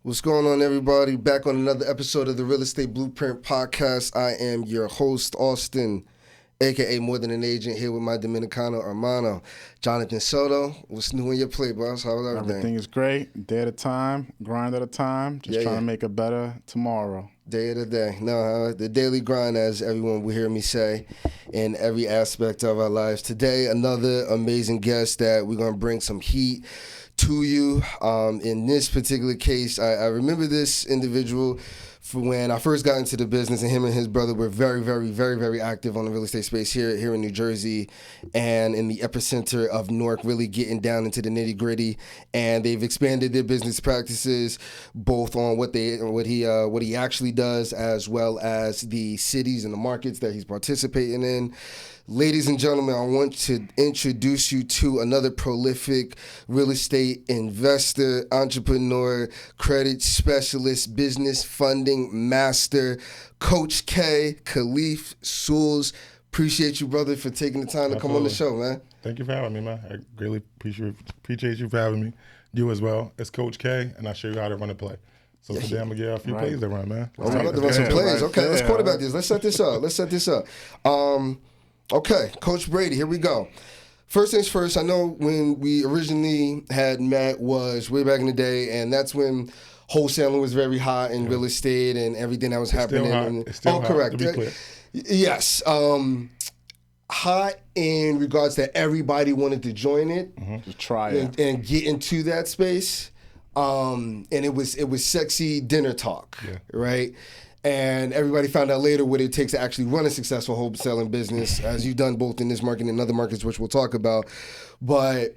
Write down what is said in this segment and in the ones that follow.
What's going on, everybody? Back on another episode of the Real Estate Blueprint Podcast. I am your host, Austin, a.k.a. More Than an Agent, here with my Dominicano hermano, Jonathan Soto. What's new in your plate, boss? How's everything? Everything is great. Day at a time, grind at a time, just trying to make a better tomorrow. Day at a day. No, the daily grind, as everyone will hear me say, in every aspect of our lives. Today, another amazing guest that we're going to bring some heat to you. In this particular case, I remember this individual for when I first got into the business, and him and his brother were very active on the real estate space here in New Jersey and in the epicenter of Newark, really getting down into the nitty gritty. And they've expanded their business practices both on what he actually does, as well as the cities and the markets that he's participating in. Ladies and gentlemen, I want to introduce you to another prolific real estate investor, entrepreneur, credit specialist, business funding master, Coach K, Khalif Seouls. Appreciate you, brother, for taking the time to come on the show, man. Thank you for having me, man. I greatly appreciate you for having me. You as well. It's Coach K, and I show you how to run a play. So today I'm going to get a few plays to run, man. We're about to run some plays. Okay, let's quarterback this. Let's set this up. Okay, Coach Brady, here we go. First things first, I know when we originally had met was way back in the day, and that's when wholesaling was very hot in real estate and everything that was happening. It's still hot, correct. to be clear. Yes. Hot in regards that everybody wanted to join it, To try it. and get into that space. And it was sexy dinner talk, right? And everybody found out later what it takes to actually run a successful wholesaling business, as you've done both in this market and other markets, which we'll talk about. But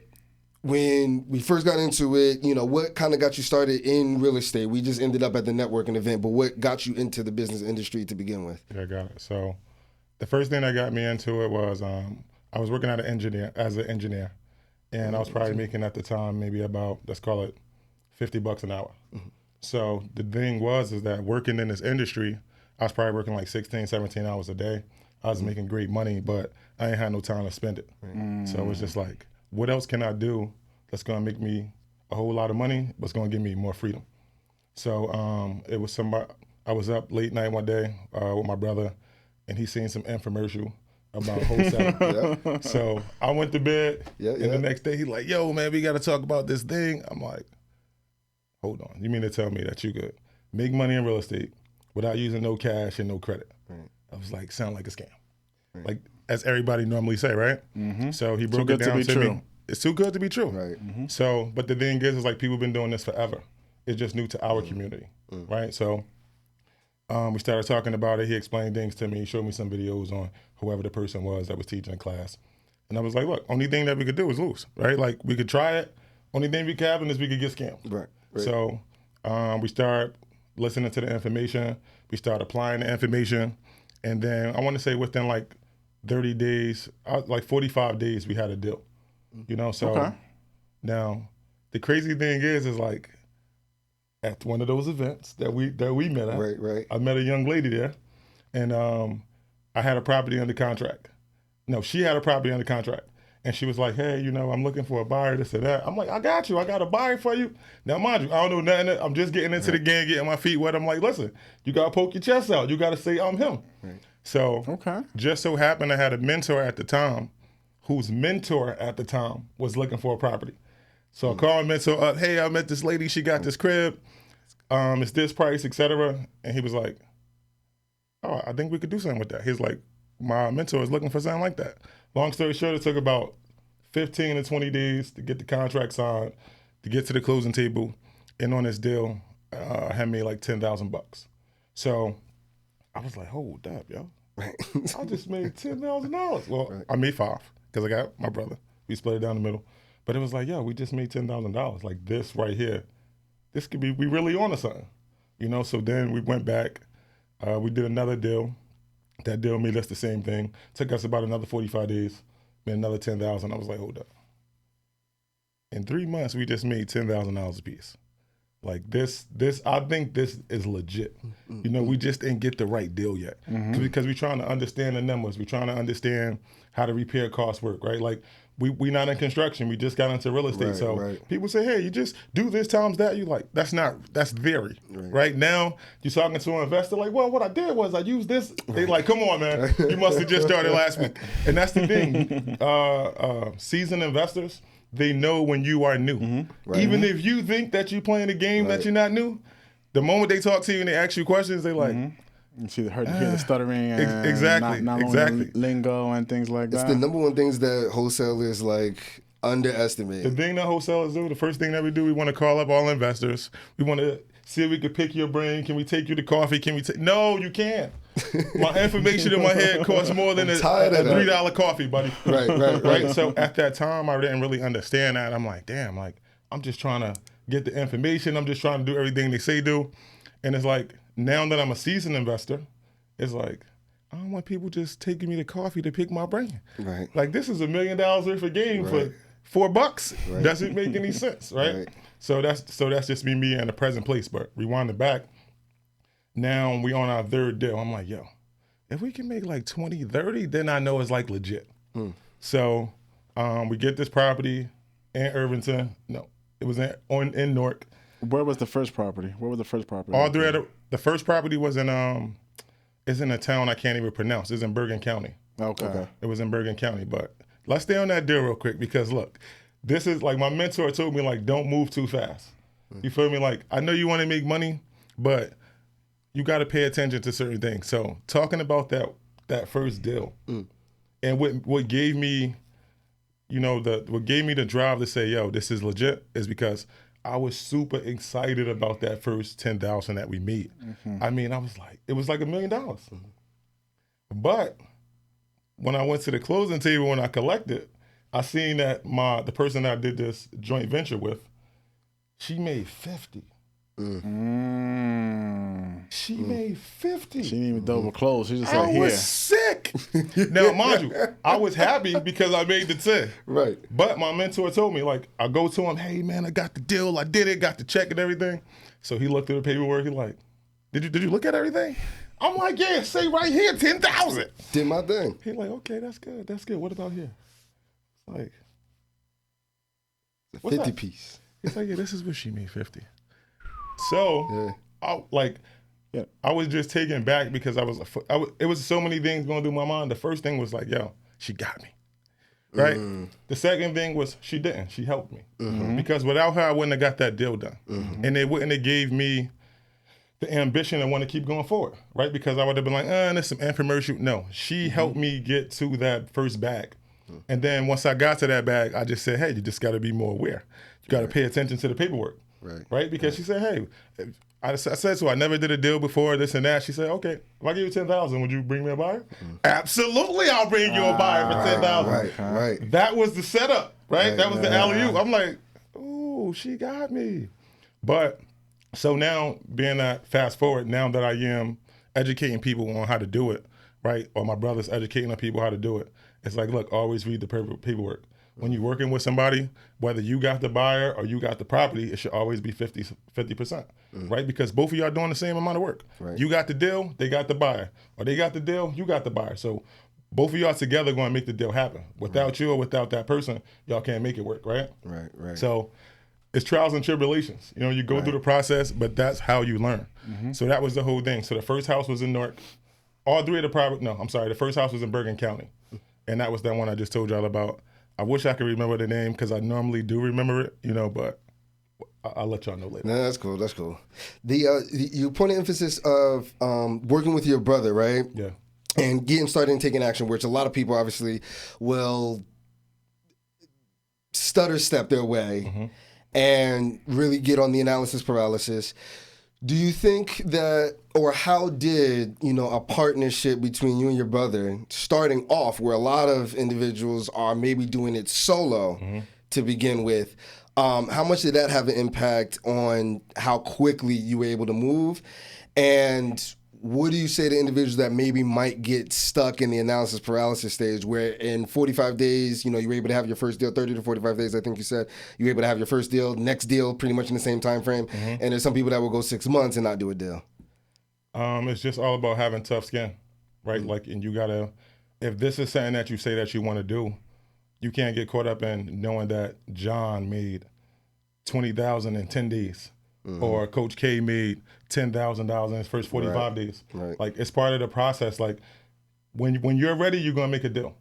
when we first got into it, what kind of got you started in real estate? We just ended up at the networking event, but what got you into the business industry to begin with? Yeah, I got it. So the first thing that got me into it was I was working as an engineer, and I was probably making at the time maybe about, let's call it $50 an hour. So the thing is that working in this industry, I was probably working like 16, 17 hours a day. I was making great money, but I ain't had no time to spend it. So it was just like, what else can I do that's gonna make me a whole lot of money, but it's gonna give me more freedom? So it was I was up late night one day with my brother, and he seen some infomercial about wholesaling. So I went to bed, and the next day he's like, yo, man, we gotta talk about this thing. I'm like, hold on, you mean to tell me that you could make money in real estate without using no cash and no credit? I was like, sound like a scam. Like, as everybody normally say, right? So he broke it down to me. It's too good to be true. Right. So, but the thing is like, people have been doing this forever. It's just new to our community, right? So we started talking about it. He explained things to me, showed me some videos on whoever the person was that was teaching the class. And I was like, look, only thing that we could do is lose, right? Like, we could try it. Only thing we could happen is we could get scammed. Right. So we start listening to the information. We start applying the information. And then I want to say within like 30 days, like 45 days, we had a deal. So now the crazy thing is like at one of those events that we met at, Right. I met a young lady there, and I had a property under contract. No, she had a property under contract. And she was like, hey, I'm looking for a buyer, this or that. I'm like, I got you. I got a buyer for you. Now, mind you, I don't know nothing. I'm just getting into the game, getting my feet wet. I'm like, listen, you got to poke your chest out. You got to say, I'm him. So just so happened I had a mentor at the time whose mentor at the time was looking for a property. So I called my mentor up, hey, I met this lady. She got this crib. It's this price, et cetera. And he was like, oh, I think we could do something with that. He's like, my mentor is looking for something like that. Long story short, it took about 15 to 20 days to get the contract signed, to get to the closing table. And on this deal, I had made like $10,000. So I was like, hold up, yo. I just made $10,000. Well, I made $5 because I got my brother. We split it down the middle. But it was like, yo, we just made $10,000. Like, this right here, this could be, we really on to something. So then we went back. We did another deal. That deal made us the same thing. Took us about another 45 days, made another $10,000. I was like, hold up. In 3 months, we just made $10,000 a piece. Like this, I think this is legit. You know, we just didn't get the right deal yet because we're trying to understand the numbers. We're trying to understand how the repair costs work, right? Like we not in construction. We just got into real estate. So people say, hey, you just do this times that. You like, that's very, right? Now you're talking to an investor like, well, what I did was I used this. They like, come on, man. You must have just started last week. And that's the thing. Seasoned investors, they know when you are new. Even if you think that you're playing a game that you're not new, the moment they talk to you and they ask you questions, they like, you see hear the stuttering and exactly, not lingo and things like that. It's the number one things that wholesalers like underestimate. The thing that wholesalers do, the first thing that we do, we want to call up all investors. We want to see if we can pick your brain. Can we take you to coffee? Can we take? No, you can't. My information in my head costs more than a $3 coffee, buddy. Right. So at that time, I didn't really understand that. I'm like, damn, like I'm just trying to get the information. I'm just trying to do everything they say do. And it's like, now that I'm a seasoned investor, it's like, I don't want people just taking me to coffee to pick my brain. Right. Like this is $1 million worth of game for $4. Doesn't make any sense, right? So that's just me in the present place. But rewind it back. Now we on our third deal. I'm like, yo, if we can make like 20, 30, then I know it's like legit. So we get this property in Irvington. No, it was in Newark. Where was the first property? Where was the first property? The first property was in it's in a town I can't even pronounce. It's in Bergen County. Okay. It was in Bergen County. But let's stay on that deal real quick because look, this is like my mentor told me, like, don't move too fast. You feel me? Like, I know you want to make money, but you got to pay attention to certain things. So talking about that first deal and what gave me, what gave me the drive to say, yo, this is legit is because I was super excited about that first $10,000 that we made. I mean, it was like $1 million. But when I went to the closing table, when I collected, I seen that the person that I did this joint venture with, she made 50. She made 50. She didn't even double close. She just I said, here. was sick. Now, mind you, I was happy because I made the 10. Right. But my mentor told me, like, I go to him, hey, man, I got the deal. I did it, got the check and everything. So he looked at the paperwork. He like, did you look at everything? I'm like, yeah, say right here, 10,000. Did my thing. He like, okay, that's good. That's good. What about here? It's like, the 50 piece. He's like, yeah, this is where she made 50. So, I was just taken back because it was so many things going through my mind. The first thing was like, yo, she got me, right? The second thing was she didn't. She helped me because without her, I wouldn't have got that deal done, and it wouldn't have gave me the ambition and want to keep going forward, right? Because I would have been like, there's some infomercial. No, she helped me get to that first bag, and then once I got to that bag, I just said, hey, you just got to be more aware. You got to pay attention to the paperwork. Right? Because she said, hey, I said so. I never did a deal before, this and that. She said, okay, if I give you 10,000, would you bring me a buyer? Absolutely, I'll bring you a buyer for 10,000. Right. That was the setup, right? That was the alley-oop. I'm like, ooh, she got me. But so now, being that fast forward, now that I am educating people on how to do it, right? Or my brother's educating people how to do it. It's like, look, always read the paperwork. When you're working with somebody, whether you got the buyer or you got the property, it should always be 50%, right? Because both of y'all doing the same amount of work. You got the deal, they got the buyer. Or they got the deal, you got the buyer. So both of y'all together going to make the deal happen. Without you or without that person, y'all can't make it work, right? Right. So it's trials and tribulations. You go through the process, but that's how you learn. So that was the whole thing. So the first house was in Newark. The first house was in Bergen County. And that was that one I just told y'all about. I wish I could remember the name because I normally do remember it, but I'll let y'all know later. No, that's cool. That's cool. You point of emphasis of working with your brother, right? Yeah. And getting started and taking action, which a lot of people obviously will stutter step their way and really get on the analysis paralysis. Do you think that, or how did, a partnership between you and your brother starting off where a lot of individuals are maybe doing it solo to begin with, how much did that have an impact on how quickly you were able to move? And what do you say to individuals that maybe might get stuck in the analysis paralysis stage where in 45 days, you were able to have your first deal, 30 to 45 days, I think you said, you were able to have your first deal, next deal pretty much in the same time frame. Mm-hmm. And there's some people that will go 6 months and not do a deal. It's just all about having tough skin, right? Mm-hmm. Like, and you gotta, if this is something that you say that you want to do, you can't get caught up in knowing that John made $20,000 in 10 days. Mm-hmm. Or Coach K made $10,000 in his first 45 days. Right. Like, it's part of the process. Like, when you're ready, you're gonna make a deal.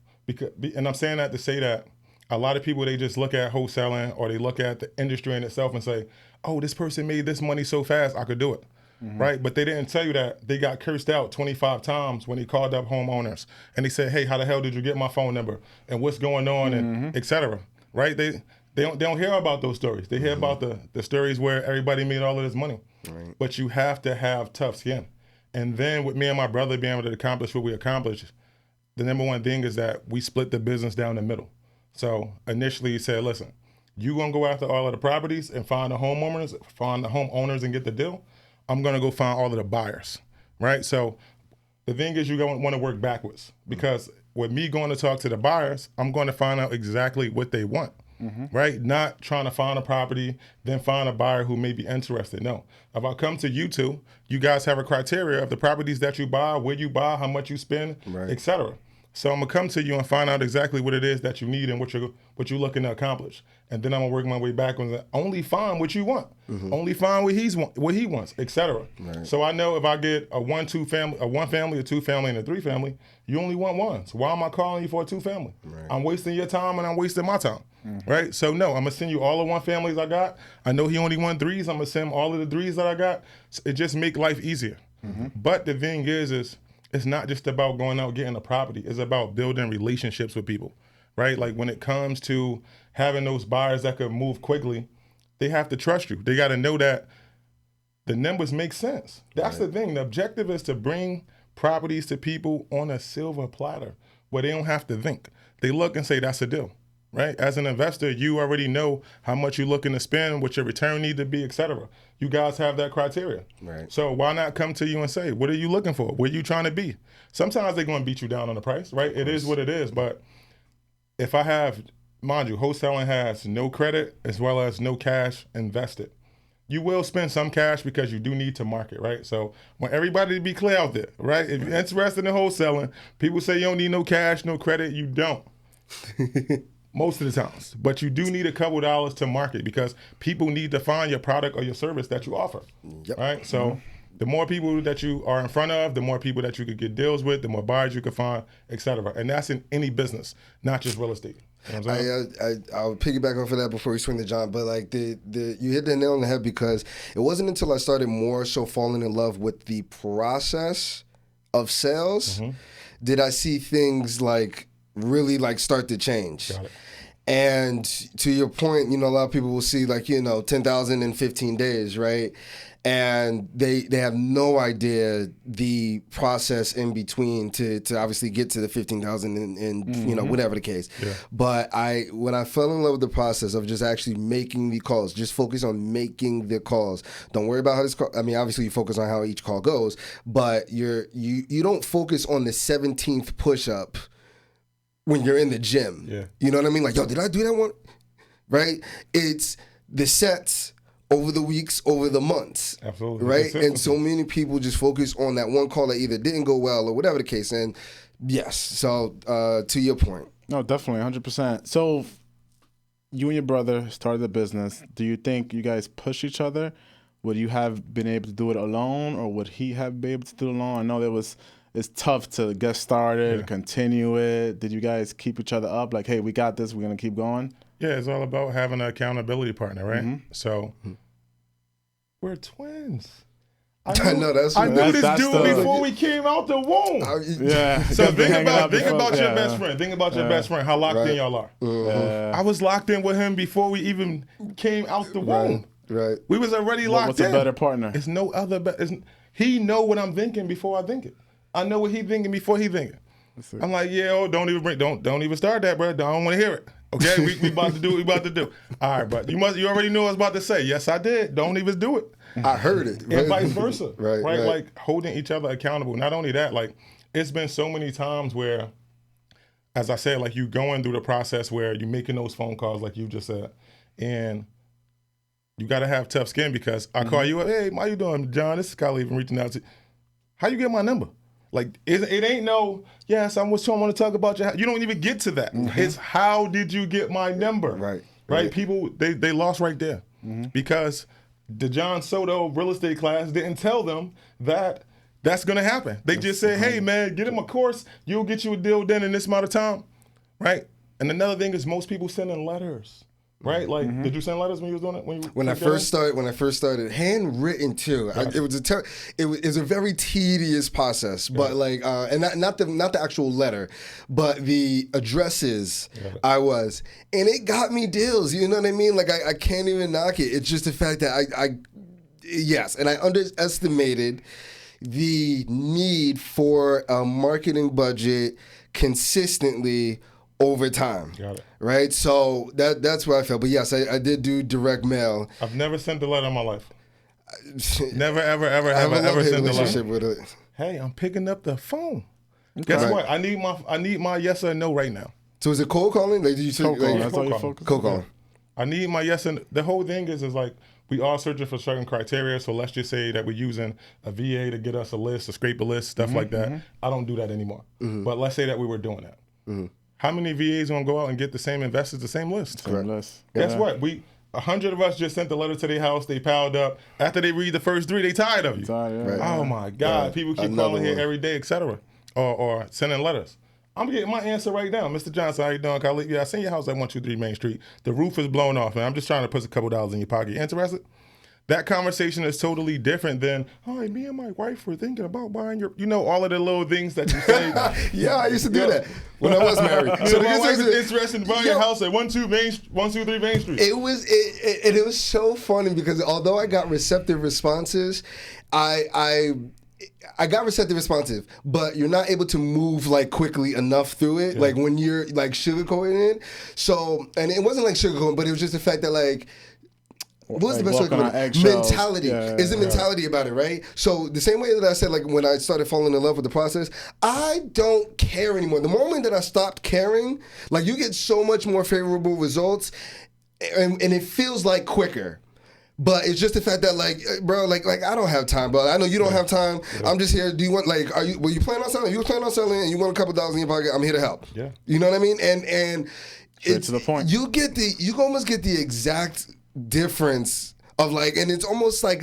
And I'm saying that to say that a lot of people, they just look at wholesaling or they look at the industry in itself and say, "Oh, this person made this money so fast, I could do it." Mm-hmm. Right? But they didn't tell you that they got cursed out 25 times when they called up homeowners and they said, "Hey, how the hell did you get my phone number? And what's going on?" Mm-hmm. and et cetera. Right? They don't hear about those stories. They hear about the stories where everybody made all of this money. Right. But you have to have tough skin. And then with me and my brother being able to accomplish what we accomplished, the number one thing is that we split the business down the middle. So initially he said, "Listen, you gonna go after all of the properties and find the homeowners and get the deal. I'm gonna go find all of the buyers." Right? So the thing is, you want to work backwards, because with me going to talk to the buyers, I'm going to find out exactly what they want. Mm-hmm. Right? Not trying to find a property, then find a buyer who may be interested. No. If I come to you two, you guys have a criteria of the properties that you buy, where you buy, how much you spend, right, et cetera. So I'm gonna come to you and find out exactly what it is that you need and what you're looking to accomplish. And then I'm gonna work my way backwards and only find what you want. Mm-hmm. Only find what he wants, et cetera. Right. So I know if I get a one family, a two family, and a three family, you only want one. So why am I calling you for a two family? Right. I'm wasting your time and I'm wasting my time. Mm-hmm. Right? So no, I'm gonna send you all the one families I got. I know he only won threes. I'm gonna send him all of the threes that I got. So it just make life easier. Mm-hmm. But the thing is it's not just about going out getting a property. It's about building relationships with people, right? Like when it comes to having those buyers that could move quickly, they have to trust you. They got to know that the numbers make sense. That's right. The thing. The objective is to bring properties to people on a silver platter where they don't have to think. They look and say, "That's a deal." Right? As an investor, you already know how much you're looking to spend, what your return need to be, et cetera. You guys have that criteria. Right. So why not come to you and say, what are you looking for? Where are you trying to be? Sometimes they're going to beat you down on the price, right? It is what it is. But if I have, mind you, wholesaling has no credit as well as no cash invested. You will spend some cash because you do need to market, right? So want everybody to be clear out there, right? If you're interested in wholesaling, people say you don't need no cash, no credit. You don't. Most of the times. But you do need a couple dollars to market because people need to find your product or your service that you offer. Yep. Right? So the more people that you are in front of, the more people that you could get deals with, the more buyers you can find, et cetera. And that's in any business, not just real estate. You know I'll piggyback off of that before we swing to John, but like you hit the nail on the head, because it wasn't until I started more so falling in love with the process of sales did I see things like really like start to change. Got it. And to your point, a lot of people will see like, 10,000 in 15 days, right? And they have no idea the process in between to obviously get to the 15,000 and whatever the case. Yeah. But when I fell in love with the process of just actually making the calls, just focus on making the calls. Don't worry about how this call, obviously you focus on how each call goes, but you don't focus on the 17th push-up when you're in the gym. Yeah. You know what I mean? Like, yo, did I do that one? Right? It's the sets over the weeks, over the months. Absolutely. Right? And so many people just focus on that one call that either didn't go well or whatever the case. And yes, so to your point. No, definitely, 100%. So you and your brother started the business. Do you think you guys push each other? Would you have been able to do it alone, or would he have been able to do it alone? I know it's tough to get started, continue it. Did you guys keep each other up? Like, hey, we got this. We're going to keep going? Yeah, it's all about having an accountability partner, right? Mm-hmm. So we're twins. I knew this dude before we came out the womb. Yeah. So think about your best friend. Think about your best friend, how locked in y'all are. Mm-hmm. I was locked in with him before we even came out the womb. Right. We was already locked What's in. What's a better partner? It's no other. He know what I'm thinking before I think it. I know what he thinking before he thinking. I'm like, don't even start that, bro. I don't want to hear it. Okay, we about to do what we about to do. All right, but you already knew what I was about to say. Yes, I did. Don't even do it. I heard it. And vice versa. Right. Like holding each other accountable. Not only that, like it's been so many times where, as I said, like you going through the process where you're making those phone calls, like you just said, and you got to have tough skin because I call you up, hey, how you doing, John? This is Khalif reaching out to you. How you get my number? Like it ain't no, yes, I want to talk about your house. You don't even get to that. It's how did you get my number? Right. People, they lost right there because the John Soto real estate class didn't tell them that that's going to happen. They just said, hey, man, get him a course. You'll get you a deal done in this amount of time. Right. And another thing is most people sending letters. Right, like, did you send letters when you was doing it? When I first started, handwritten too. It was a very tedious process, but like, and not the actual letter, but the addresses. And it got me deals. You know what I mean? Like, I can't even knock it. It's just the fact that yes, and I underestimated the need for a marketing budget consistently over time. Got it. Right? So that's where I felt. But yes, I did do direct mail. I've never sent a letter in my life. Never, ever sent a letter. With it. Hey, I'm picking up the phone. Guess what? I need my yes or no right now. So is it cold calling? Like, did you cold calling? That's all you focus on? Cold calling. I need my yes and the whole thing is like we are searching for certain criteria. So let's just say that we're using a VA to get us a list, to scrape a list, stuff like that. I don't do that anymore. But let's say that we were doing that. How many VAs gonna go out and get the same investors, the same list? Same list. Guess what? 100 of us just sent the letter to their house. They piled up. After they read the first 3, they tired of you. Oh my God! People keep calling here every day, etc. Or sending letters. I'm getting my answer right now, Mr. Johnson. How you doing, Khalif? Yeah, I seen your house at 123 Main Street. The roof is blown off, man. I'm just trying to put a couple dollars in your pocket. You interested? That conversation is totally different than, hi, me and my wife were thinking about buying your, all of the little things that you say. Yeah, I used to do that when I was married. So my wife is interested in buying your house at 123 Main Street. It was so funny because although I got receptive responses, I got receptive responsive, but you're not able to move like quickly enough through it, like when you're like sugarcoating it. So, and it wasn't like sugarcoating, but it was just the fact that like, what was the best way to put it? Mentality. Is the mentality about it, right? So the same way that I said, like when I started falling in love with the process, I don't care anymore. The moment that I stopped caring, like you get so much more favorable results, and it feels like quicker. But it's just the fact that, like, bro, like I don't have time, bro. I know you don't have time. I'm just here. Do you want, like, were you planning on selling? You were planning on selling, and you want a couple dollars in your pocket. I'm here to help. Yeah. You know what I mean? And straight to the point. You almost get the exact difference of like, and it's almost like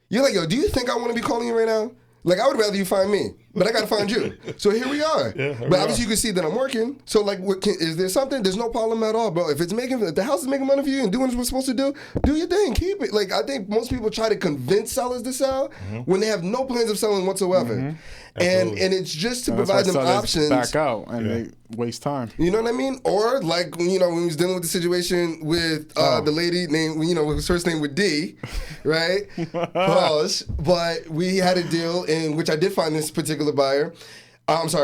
you're like, yo, do you think I want to be calling you right now? Like, I would rather you find me, but I got to find you. So here we are. But obviously you can see that I'm working. So like, is there something? There's no problem at all, bro. If the house is making money for you and doing what we're supposed to do your thing, keep it. Like, I think most people try to convince sellers to sell when they have no plans of selling whatsoever. And it's just to provide them options. Back out and they waste time. You know what I mean? Or like, when we was dealing with the situation with the lady named, whose first name was D, right? Pause. But we had a deal in which I did find this particular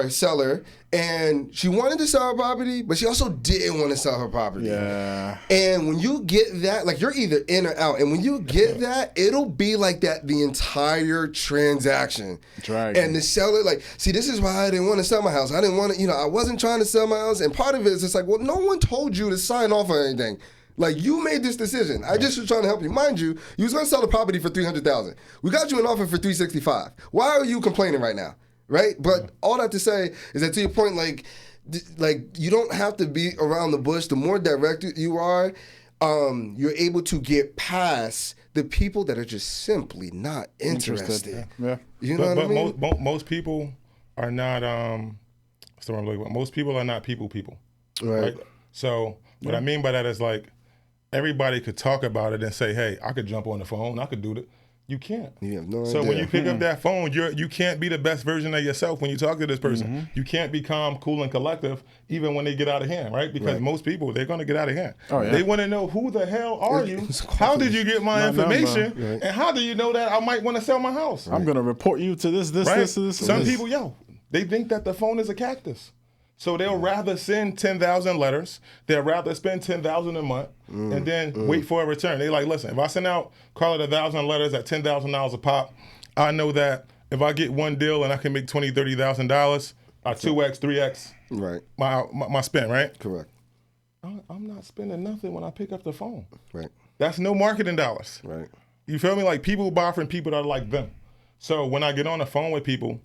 seller, and she wanted to sell her property, but she also didn't want to sell her property. Yeah. And when you get that, like you're either in or out, and when you get that, it'll be like that the entire transaction. Dragon. And the seller, like, see, this is why I didn't want to sell my house. I didn't want to, I wasn't trying to sell my house, and part of it is just like, well, no one told you to sign off on anything. Like, you made this decision. I just was trying to help you. Mind you, you was going to sell the property for $300,000. We got you an offer for $365,000. Why are you complaining right now? Right? But all that to say is that, to your point, like you don't have to be around the bush. The more direct you are, you're able to get past the people that are just simply not interested. Yeah. You know what I mean? But most people are not, what's the word I'm looking for? Most people are not people. Right. So what I mean by that is, like, everybody could talk about it and say, hey, I could jump on the phone, I could do that. You can't. You have no idea. So when you pick up that phone, you can't be the best version of yourself when you talk to this person. You can't be calm, cool, and collective even when they get out of hand, right? Because most people, they're going to get out of hand. Oh, yeah. They want to know, who the hell are you? How did you get my information? And how do you know that I might want to sell my house? I'm going to report you to this. Some people, they think that the phone is a cactus. So they'll rather send 10,000 letters. They'll rather spend 10,000 a month and then wait for a return. They like, listen, if I send out, call it 1,000 letters at $10,000 a pop, I know that if I get one deal and I can make $20,000, $30,000, 2x, 3x, Right. my spend, right? Correct. I'm not spending nothing when I pick up the phone. Right. That's no marketing dollars. Right. You feel me? Like people buy from people that are like them. So when I get on the phone with people,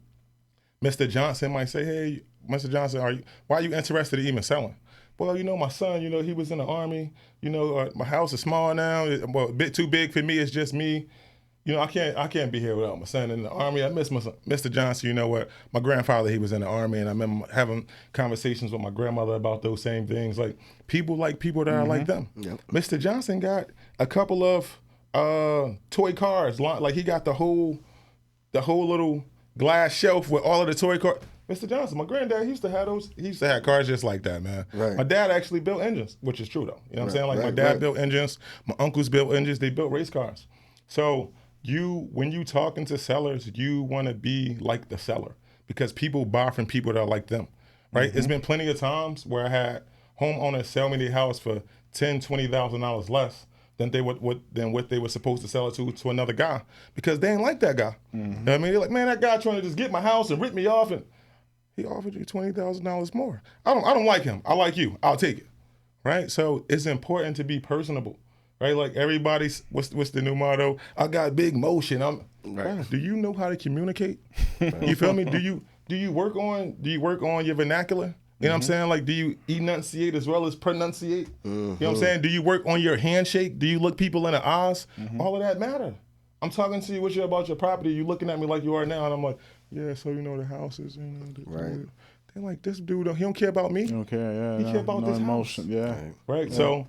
Mr. Johnson might say, hey, Mr. Johnson, why are you interested in even selling? Well, my son, he was in the Army. My house is small now. Well, a bit too big for me. It's just me. I can't be here without my son in the Army. I miss my son. Mr. Johnson, you know what? My grandfather, he was in the Army, and I remember having conversations with my grandmother about those same things. Like people that are like them. Yep. Mr. Johnson got a couple of toy cars. Like he got the whole little glass shelf with all of the toy cars. Mr. Johnson, my granddad, he used to have cars just like that, man. Right. My dad actually built engines, which is true though. You know what I'm saying? Like my right, dad right. built engines, my uncles built engines, they built race cars. So when you talking to sellers, you want to be like the seller because people buy from people that are like them, right? It's been plenty of times where I had homeowners sell me their house for $10,000, $20,000 less than what they were supposed to sell it to another guy because they ain't like that guy. You know what I mean? They're like, man, that guy trying to just get my house and rip me off, and he offered you $20,000 more. I don't like him. I like you. I'll take it, right? So it's important to be personable, right? Like everybody's what's the new motto? I got big motion. Right. Do you know how to communicate? You feel me? Do you work on your vernacular? You know what I'm saying? Like, do you enunciate as well as pronunciate? You know what I'm saying? Do you work on your handshake? Do you look people in the eyes? All of that matter. I'm talking to you with you about your property. You looking at me like you are now, and I'm like, yeah. So the houses, Right. They're like, this dude, he don't care about me. Okay, yeah. He care about this emotion, house. yeah. Right. Yeah. So,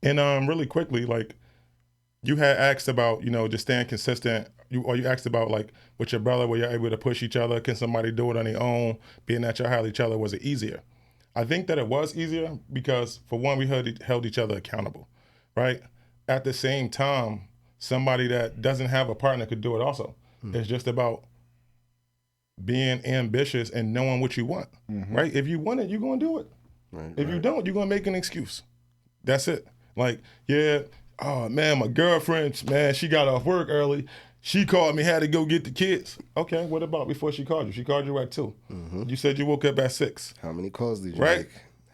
and really quickly, like, you had asked about, just staying consistent. You asked about like with your brother, were you able to push each other? Can somebody do it on their own? Being that you held each other, was it easier? I think that it was easier because for one, we held each other accountable, right? At the same time, somebody that doesn't have a partner could do it also. It's just about being ambitious and knowing what you want, right? If you want it, you're gonna do it. Right. If you don't, you're gonna make an excuse. That's it. Like, yeah, oh man, my girlfriend, man, she got off work early. She called me, had to go get the kids. Okay, what about before she called you? She called you at 2. You said you woke up at 6. How many calls did you Right? make?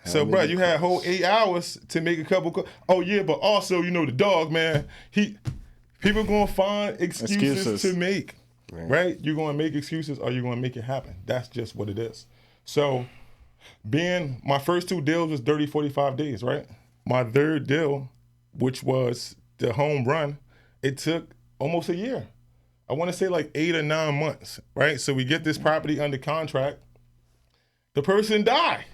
So, bro, you had a whole 8 hours to make a couple calls. Oh, yeah, but also, the dog, man, people going to find excuses to make, right? You're going to make excuses or you're going to make it happen. That's just what it is. So, my first 2 deals was 30, 45 days, right? My third deal, which was the home run, it took almost a year. I want to say like 8 or 9 months, right? So we get this property under contract. The person died.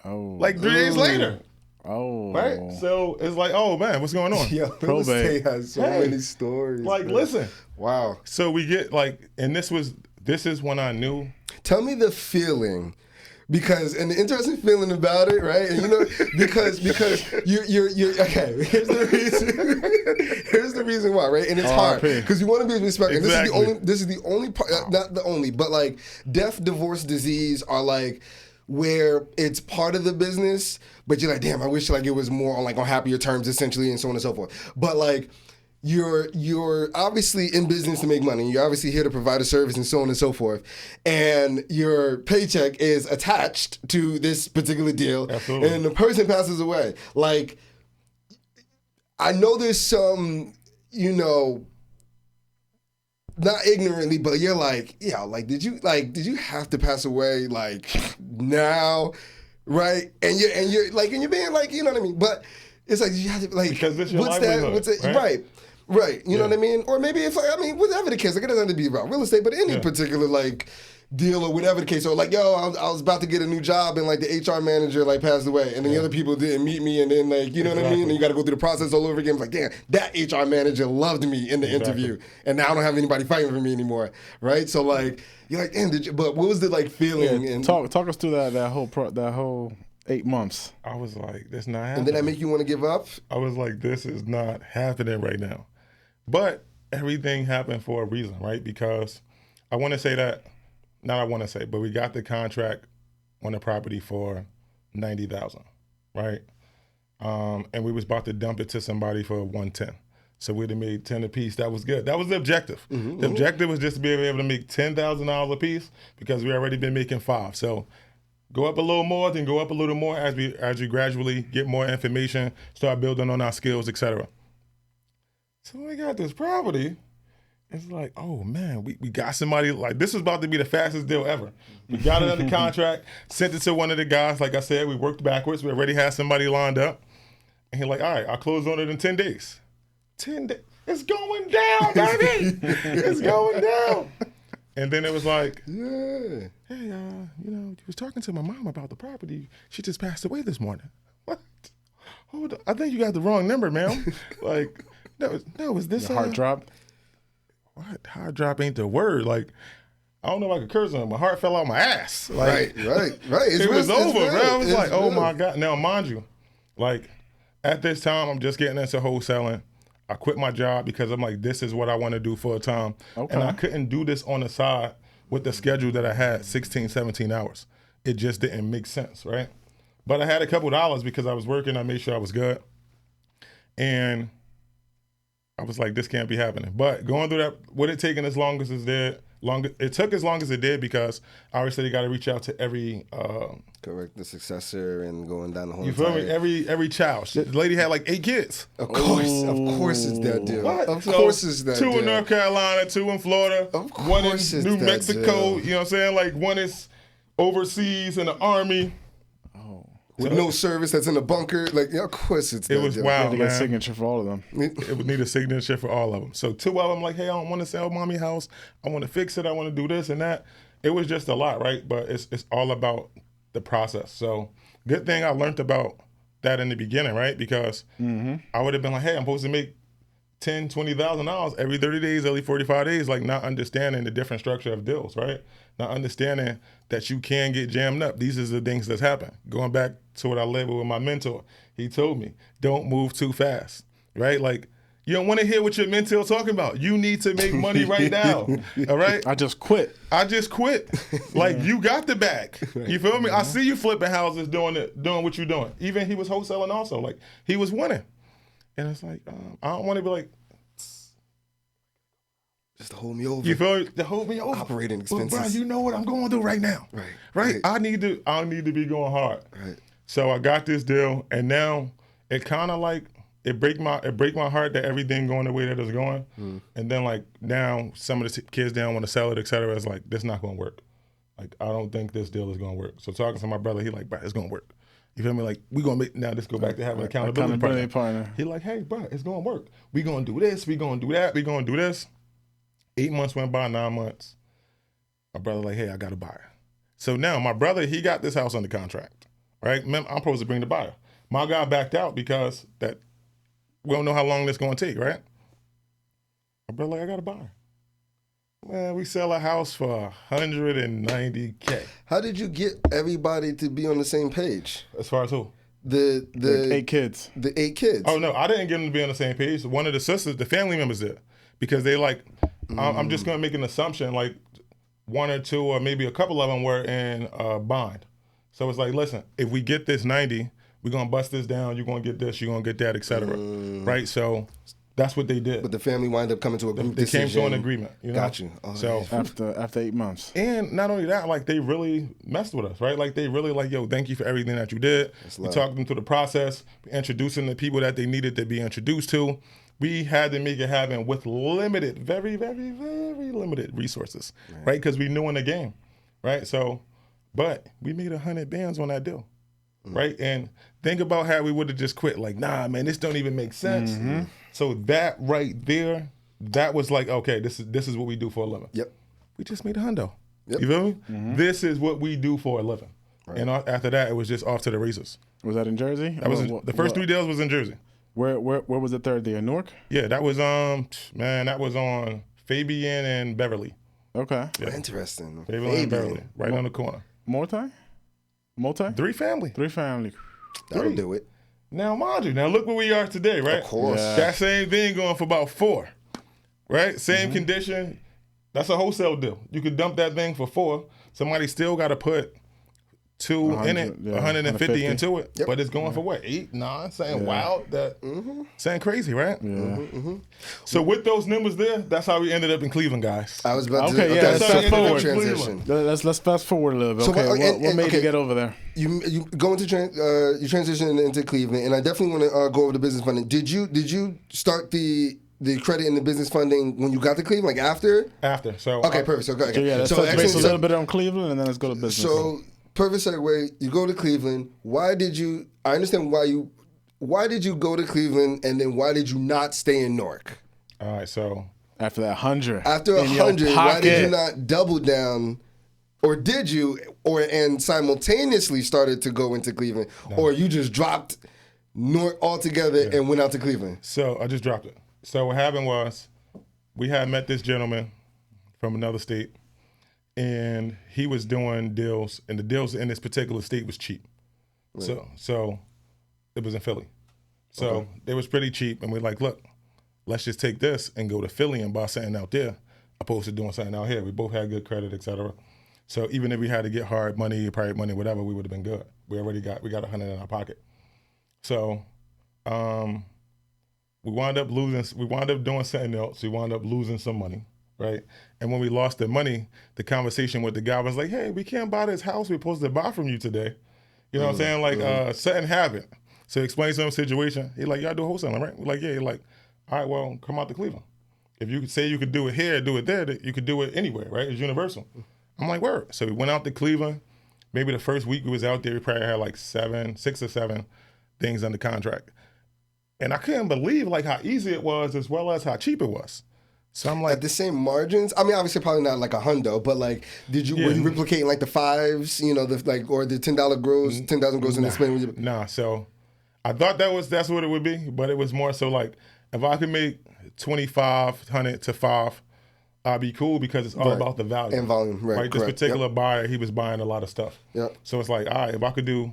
Oh. Like 3 days later. Oh. Right? So it's like, oh man, what's going on? Yo, real estate has so many stories. Like, man. listen. Wow. So we get and this is when I knew. Tell me the feeling. And the interesting feeling about it, right? And because you're okay. Here's the reason why, right? And it's hard because you want to be respectful. Exactly. And this is the only part, not the only, but like death, divorce, disease are like where it's part of the business, but you're like, damn, I wish like it was more on happier terms, essentially, and so on and so forth. But like, you're obviously in business to make money. You're obviously here to provide a service and so on and so forth. And your paycheck is attached to this particular deal. Absolutely. And the person passes away. Like, I know there's some, not ignorantly, but you're like, yeah, like, did you have to pass away like now? Right? And you're being like, you know what I mean? But it's like, you have to like, because this your livelihood, right? Right, you know what I mean? Or maybe whatever the case, like it doesn't have to be about real estate, but any particular like deal or whatever the case. Or like, yo, I was about to get a new job and like the HR manager like passed away, and then the other people didn't meet me, and then like, you know what I mean? And you got to go through the process all over again. It's like, damn, that HR manager loved me in the interview, and now I don't have anybody fighting for me anymore, right? So like, you're like, damn, but what was the like feeling? Yeah, and talk us through that whole 8 months. I was like, this not happening. And did that make you want to give up? I was like, this is not happening right now. But everything happened for a reason, right? Because I want to say that, not I want to say, but we got the contract on the property for $90,000, right? And we was about to dump it to somebody for 110. So we'd have made 10 a piece. That was good. That was the objective. The objective was just to be able to make $10,000 a piece because we already been making 5. So go up a little more, then go up a little more as we gradually get more information, start building on our skills, etc. So when we got this property, it's like, oh man, we got somebody, like this was about to be the fastest deal ever. We got it under contract, sent it to one of the guys. Like I said, we worked backwards. We already had somebody lined up. And he's like, all right, I'll close on it in 10 days. 10 days. It's going down, baby. It's going down. And then it was like, hey, you was talking to my mom about the property. She just passed away this morning. What? Hold on. I think you got the wrong number, ma'am. Like, no, is this Your heart dropped? What? Heart drop ain't the word. Like, I don't know if I could curse on it. My heart fell out my ass. Like, right. It was over, bro. I was like, oh my God. Now, mind you, like, at this time, I'm just getting into wholesaling. I quit my job because I'm like, this is what I want to do full time. Okay. And I couldn't do this on the side with the schedule that I had, 16, 17 hours. It just didn't make sense, right? But I had a couple dollars because I was working. I made sure I was good. And I was like, this can't be happening. But going through that, with it taking as long as it did, it took as long as it did because obviously you got to reach out to every correct, the successor and going down the whole. You feel me? Every child. The lady had like 8 kids. Of course, it's that deal. What? Of course, it's that 2 deal. in North Carolina, 2 in Florida. Of course, one in it's New that Mexico. deal. You know what I'm saying? Like one is overseas in the Army. With no service, that's in a bunker. Like, yeah, of course, it's that It was deal. wild, To man. get a signature for all of them. It would need a signature for all of them. So 2 of them like, hey, I don't want to sell mommy house. I want to fix it. I want to do this and that. It was just a lot, right? But it's all about the process. So good thing I learned about that in the beginning, right? Because I would have been like, hey, I'm supposed to make $10,000, $20,000 every 30 days, every 45 days, like not understanding the different structure of deals, right? Not understanding that you can get jammed up. These are the things that's happen. Going back to what I lived with my mentor, he told me, don't move too fast, right? Like, you don't want to hear what your mentor talking about. You need to make money right now, all right? I just quit. Like, you got the bag. You feel me? I see you flipping houses, doing what you're doing. Even he was wholesaling also. Like, he was winning. And it's like, I don't want to be like, just to hold me over. you feel me? To hold me over. Operating expenses. But, bro, you know what I'm going through right now. Right. I need to be going hard. Right. So I got this deal, and now it kind of like, it break my heart that everything going the way that it's going. And then like now some of the kids don't want to sell it, et cetera. It's like, this not going to work. Like, I don't think this deal is going to work. So talking to my brother, he like, bro, it's going to work. You feel me? Like, we going to make, now this go back to having an accountability partner. He like, hey, bro, it's going to work. We going to do this. We going to do that. We going to do this. 8 months went by, 9 months. My brother like, hey, I got a buyer. So now my brother, he got this house under contract, right? I'm supposed to bring the buyer. My guy backed out because that we don't know how long this going to take, right? My brother like, I got a buyer. Man, we sell a house for $190K. How did you get everybody to be on the same page? As far as who? The 8 kids. The 8 kids. Oh no, I didn't get them to be on the same page. One of the sisters, the family members did, because they like, I'm just gonna make an assumption like 1 or 2 or maybe a couple of them were in bond. So it's like, listen, if we get this 90, we're gonna bust this down. You're gonna get this. You're gonna get that, etc. Right? So that's what they did. But the family wind up coming to a group They decision. came to an agreement. You know? Got you. Oh, so After 8 months. and not only that, like they really messed with us, right? Like they really like, yo, thank you for everything that you did. We talked them through the process, introducing the people that they needed to be introduced to. We had to make it happen with limited, very, very, very limited resources, right? Because we knew in the game, right? So, but we made 100 bands on that deal, right? And think about how we would have just quit. Like, nah, man, this don't even make sense. So that right there, that was like, okay, this is what we do for a living. Yep. We just made a hundo. Yep. You feel me? This is what we do for a living. Right. And after that, it was just off to the races. Was that in Jersey? That was the first 3 deals was in Jersey. Where was the third day? In Newark? Yeah, that was that was on Fabian and Beverly. Okay. Yeah. Interesting. Fabian and Beverly, right on the corner. Multi? 3 family. 3 family. That'll do it. Now, mind you, now look where we are today, right? Of course. Yeah. That same thing going for about 4, right? Same condition. That's a wholesale deal. You could dump that thing for 4. Somebody still got to put 2 in it, 100, yeah, 150 into it, Yep. but it's going for what, 8, 9, saying wild, that saying crazy, right? Yeah. So with those numbers there, that's how we ended up in Cleveland, guys. I was about to. Okay, yeah, let's so fast forward. transition. Let's fast forward a little bit. So Okay, what made okay. you get over there? You go into you transition into Cleveland, and I definitely want to go over the business funding. Did you start the credit and the business funding when you got to Cleveland, like after? After, so Okay, perfect. So go ahead. So yeah, let's touch base a excellent. little bit on Cleveland, and then let's go to business. So perfect segue. You go to Cleveland. Why did you? I understand why you. Why did you go to Cleveland, and then why did you not stay in Newark? all right, so after that 100, After in your 100, why did you pocket. not double down, or did you, and simultaneously started to go into Cleveland, or you just dropped Newark altogether and went out to Cleveland? So I just dropped it. So what happened was, we had met this gentleman from another state, and he was doing deals, and the deals in this particular state was cheap. So it was in Philly. So they was pretty cheap, and we're like, look, let's just take this and go to Philly and buy something out there, opposed to doing something out here. We both had good credit, et cetera. So even if we had to get hard money, private money, whatever, we would have been good. We got 100 in our pocket. So we wound up doing something else. We wound up losing some money, right? And when we lost the money, the conversation with the guy was like, hey, we can't buy this house we're supposed to buy from you today. You know what I'm saying? Like, something happened. So explain some situation. He like, y'all do wholesaling, right? We're like, yeah. He's like, all right, well, come out to Cleveland. If you could say you could do it here, do it there, you could do it anywhere, right? It's universal. I'm like, word. So we went out to Cleveland. Maybe the first week we was out there, we probably had like 6 or 7 things under contract. And I couldn't believe like how easy it was as well as how cheap it was. So I'm like, At the same margins? I mean, obviously, probably not like a hundo, but like, were you replicating like the 5s, or the $10 gross, 10,000 gross in the spend? Nah. So I thought that's what it would be, but it was more so like, if I could make 2,500 to 5, I'd be cool, because it's all about the value and volume, right? This correct. particular buyer, he was buying a lot of stuff. Yep. So it's like, all right, if I could do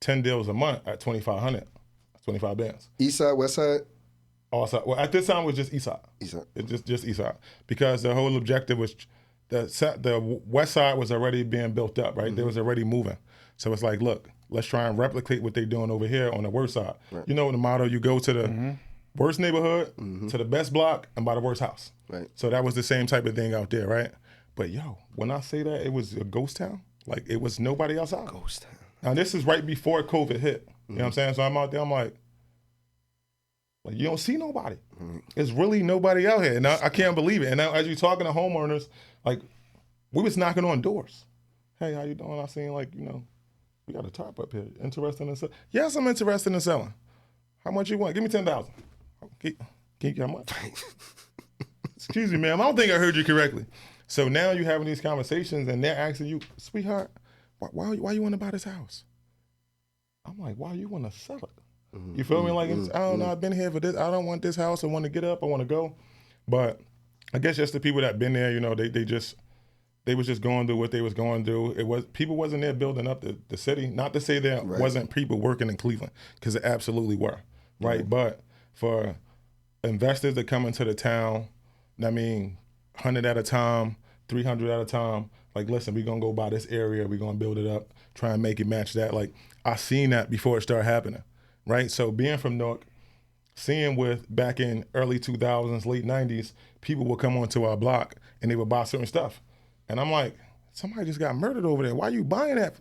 10 deals a month at 2,500, 25 bands. East side, west side? Also, well, at this time it was just East Side. East side. It's just East Side, because the whole objective was the West Side was already being built up, right? They was already moving. So it's like, look, let's try and replicate what they're doing over here on the worst side. Right. You know the motto, you go to the worst neighborhood, to the best block, and buy the worst house. Right. So that was the same type of thing out there, right? But yo, when I say that it was a ghost town, like it was nobody else out. Ghost town. Now this is right before COVID hit. You know what I'm saying? So I'm out there, I'm like you don't see nobody. It's really nobody out here. And I can't believe it. And now as you're talking to homeowners, like we was knocking on doors. Hey, how you doing? I seen we got a top up here. Interested in selling? Yes, I'm interested in selling. How much you want? Give me 10,000. Can you get how much? Excuse me, ma'am. I don't think I heard you correctly. So now you're having these conversations and they're asking you, sweetheart, why you want to buy this house? I'm like, why you want to sell it? You feel me? Like, I don't know, I've been here for this. I don't want this house. I want to get up. I want to go. But I guess just the people that been there, they was just going through what they was going through. People wasn't there building up the city. Not to say there wasn't people working in Cleveland, because there absolutely were, right? But for investors that come into the town, 100 at a time, 300 at a time, like, listen, we're going to go buy this area. We're going to build it up, try and make it match that. Like, I seen that before it started happening. Right, so being from Newark, seeing back in early 2000s, late 90s, people would come onto our block and they would buy certain stuff, and I'm like, somebody just got murdered over there. Why are you buying that?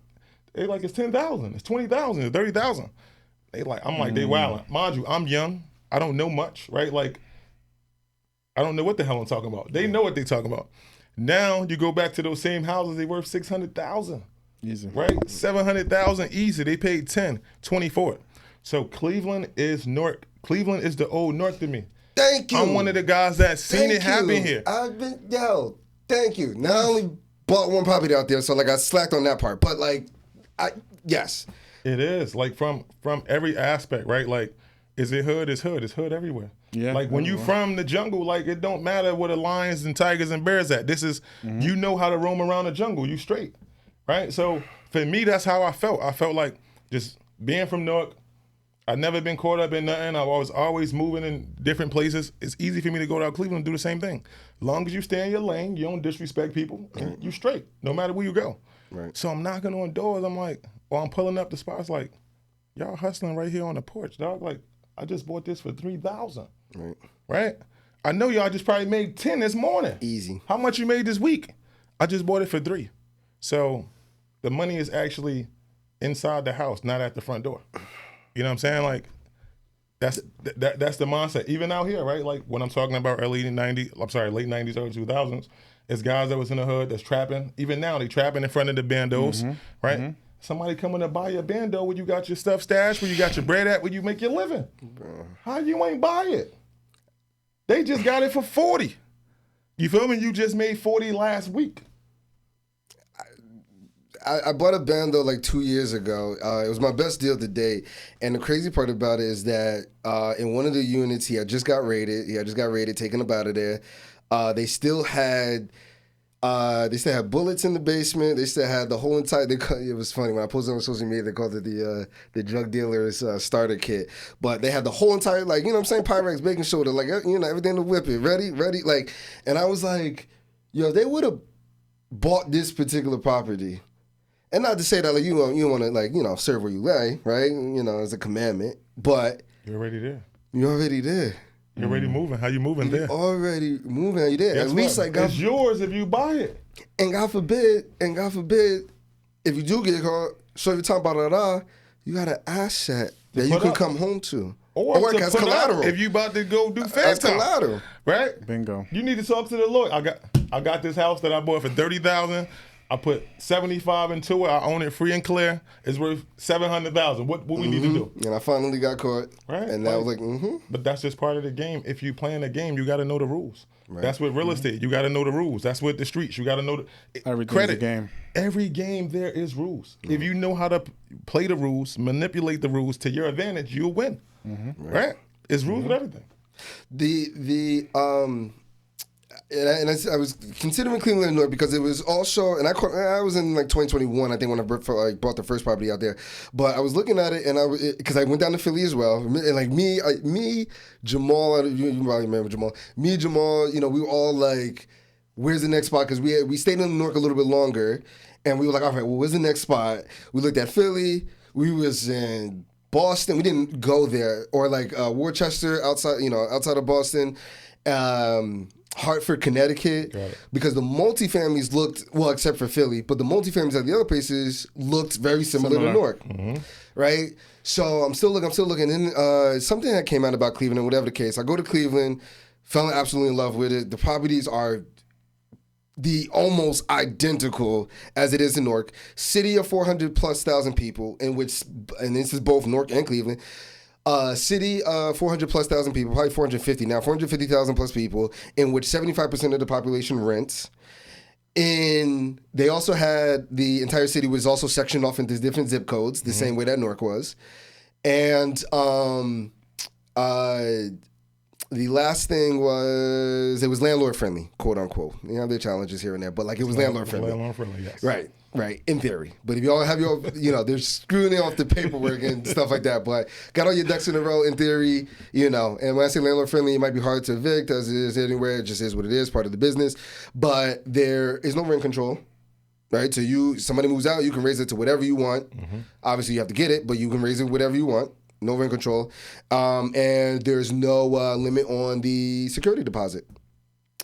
They like, it's 10,000, it's 20,000, it's 30,000. They like, I'm like, they wilding. Mind you, I'm young, I don't know much, right? Like, I don't know what the hell I'm talking about. They know what they talking about. Now you go back to those same houses, they worth 600,000, easy, right? 700,000 easy. They paid 10, 20 for it. So Cleveland is Newark. Cleveland is the old Newark to me. Thank you. I'm one of the guys that seen it happen here. Thank you. Not only bought one property out there, so like I slacked on that part, but like, yes. It is, like, from every aspect, right? Like, is it hood? It's hood. It's hood everywhere. Yeah. Like, when you from the jungle, like, it don't matter where the lions and tigers and bears at. This is, you know how to roam around the jungle. You straight, right? So for me, that's how I felt. I felt like just being from Newark, I've never been caught up in nothing. I was always moving in different places. It's easy for me to go to Cleveland and do the same thing. As long as you stay in your lane, you don't disrespect people, and you straight, no matter where you go. Right. So I'm knocking on doors. I'm like, or I'm pulling up the spots like, y'all hustling right here on the porch, dog. Like, I just bought this for $3,000. Right. Right? I know y'all just probably made 10 this morning. Easy. How much you made this week? I just bought it for 3. So the money is actually inside the house, not at the front door. You know what I'm saying? Like, that's the mindset. Even out here, right? Like when I'm talking about late 90s, early 2000s, it's guys that was in the hood that's trapping. Even now, they trapping in front of the bandos, right? Somebody coming to buy your bando where you got your stuff stashed, where you got your bread at, where you make your living. How you ain't buy it? They just got it for 40. You feel me? You just made 40 last week. I bought a bando like 2 years ago. It was my best deal to date. And the crazy part about it is that in one of the units, he had just got raided. Taken up out of there. They still had bullets in the basement. They still had the whole entire. It was funny when I posted on social media. They called it the drug dealer's starter kit. But they had the whole entire, like, you know what I'm saying, Pyrex, baking soda, like, you know, everything to whip it, ready, like. And I was like, yo, they would have bought this particular property. And not to say that like you want to, like, you know, serve where you lay, right? You know, as a commandment. But you're already there. You're already there. You're already moving. How you moving there? Already moving. How you there? Guess At least what? like it's yours if you buy it. And God forbid, if you do get caught, so you're talking about you got an asset that you can come home to. Or work to as put collateral. If you about to go do As fast time, collateral. right? Bingo. You need to talk to the lawyer. I got this house that I bought for $30,000. I put $75,000 into it. I own it free and clear. It's worth $700,000. What we need to do? And I finally got caught. Right. And I was like, But that's just part of the game. If you playing the game, you got to know the rules. Right. That's with real estate. You got to know the rules. That's with the streets. You got to know Everything's a game. Every game there is rules. If you know how to play the rules, manipulate the rules to your advantage, you'll win. Right? It's rules with everything. I was considering Cleveland, Illinois, because it was also, and I was in like 2021, I think, when I bought the first property out there. But I was looking at it, and because I went down to Philly as well, and like me, Jamal, you probably remember Jamal, you know, we were all like, where's the next spot? Because we stayed in New York a little bit longer, and we were like, all right, well, where's the next spot? We looked at Philly. We was in Boston. We didn't go there, or like Worcester outside of Boston. Hartford, Connecticut, because the multifamilies looked, well, except for Philly, but the multifamilies at the other places looked very similar to Newark, right? So I'm still looking. And something that came out about Cleveland, and whatever the case, I go to Cleveland, fell absolutely in love with it. The properties are the almost identical as it is in Newark. City of 400,000+ people, and this is both Newark and Cleveland. City, 400,000+ people, probably 450 now, 450,000+ people, in which 75% of the population rents. And they also had, the entire city was also sectioned off into different zip codes, the same way that Newark was. And the last thing was, it was landlord friendly, quote unquote. You know, there are challenges here and there, but like it was landlord friendly. Landlord friendly, yes. Right, in theory. But if you all have your, you know, they're screwing it off the paperwork and stuff like that. But got all your ducks in a row in theory, you know. And when I say landlord friendly, it might be hard to evict, as it is anywhere. It just is what it is, part of the business. But there is no rent control, right? So somebody moves out, you can raise it to whatever you want. Obviously, you have to get it, but you can raise it whatever you want. No rent control. And there's no limit on the security deposit,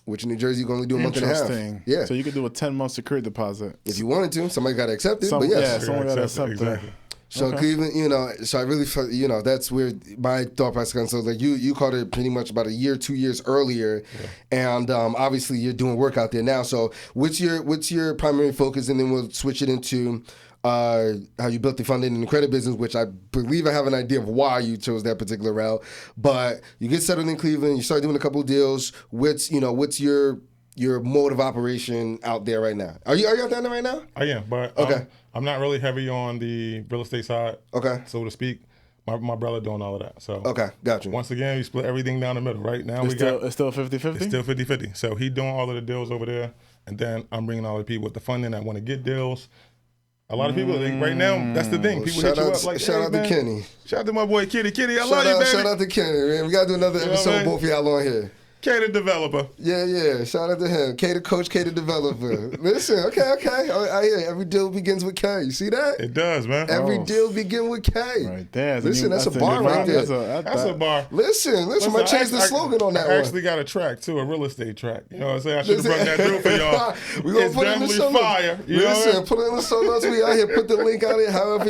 which in New Jersey you can only do a month and a half. Interesting. Yeah. So you could do a 10-month security deposit. If you wanted to, somebody got to accept it. But yes. Yeah, someone got to accept it. Exactly. So Okay. Cleveland, you know, so I really felt, you know, that's where my thought process comes. So like you caught it pretty much about 2 years earlier, and obviously you're doing work out there now. So what's your primary focus, and then we'll switch it into how you built the funding and the credit business, which I believe I have an idea of why you chose that particular route. But you get settled in Cleveland, you start doing a couple of deals. What's your mode of operation out there right now? Are you out there right now? I am, but Okay. I'm not really heavy on the real estate side, Okay. so to speak. My brother doing all of that. So Okay, got you. once again, we split everything down the middle. Right now, It's still 50-50? It's still 50-50. So he doing all of the deals over there, and then I'm bringing all the people with the funding that want to get deals. A lot of people, right now, that's the thing. People hit you up like, shout hey, out man, to Kenny. shout out to my boy Kitty. Kitty, I Shout love you, out, baby. shout out to Kenny, man. We got to do another episode, both of y'all on here. K the developer. Yeah. Shout out to him. K the coach, K the developer. Listen, okay. I hear every deal begins with K. You see that? It does, man. Every deal begin with K. Right there. Listen, that's a bar right there. That's a bar. Listen, I might change the slogan on that I one. actually got a track, too, a real estate track. You know what I'm saying? I should have brought that through for y'all. We gonna It's put it in the definitely show notes. fire. You know what I Listen, mean? put it in the show notes. We out here. Put the link out there. However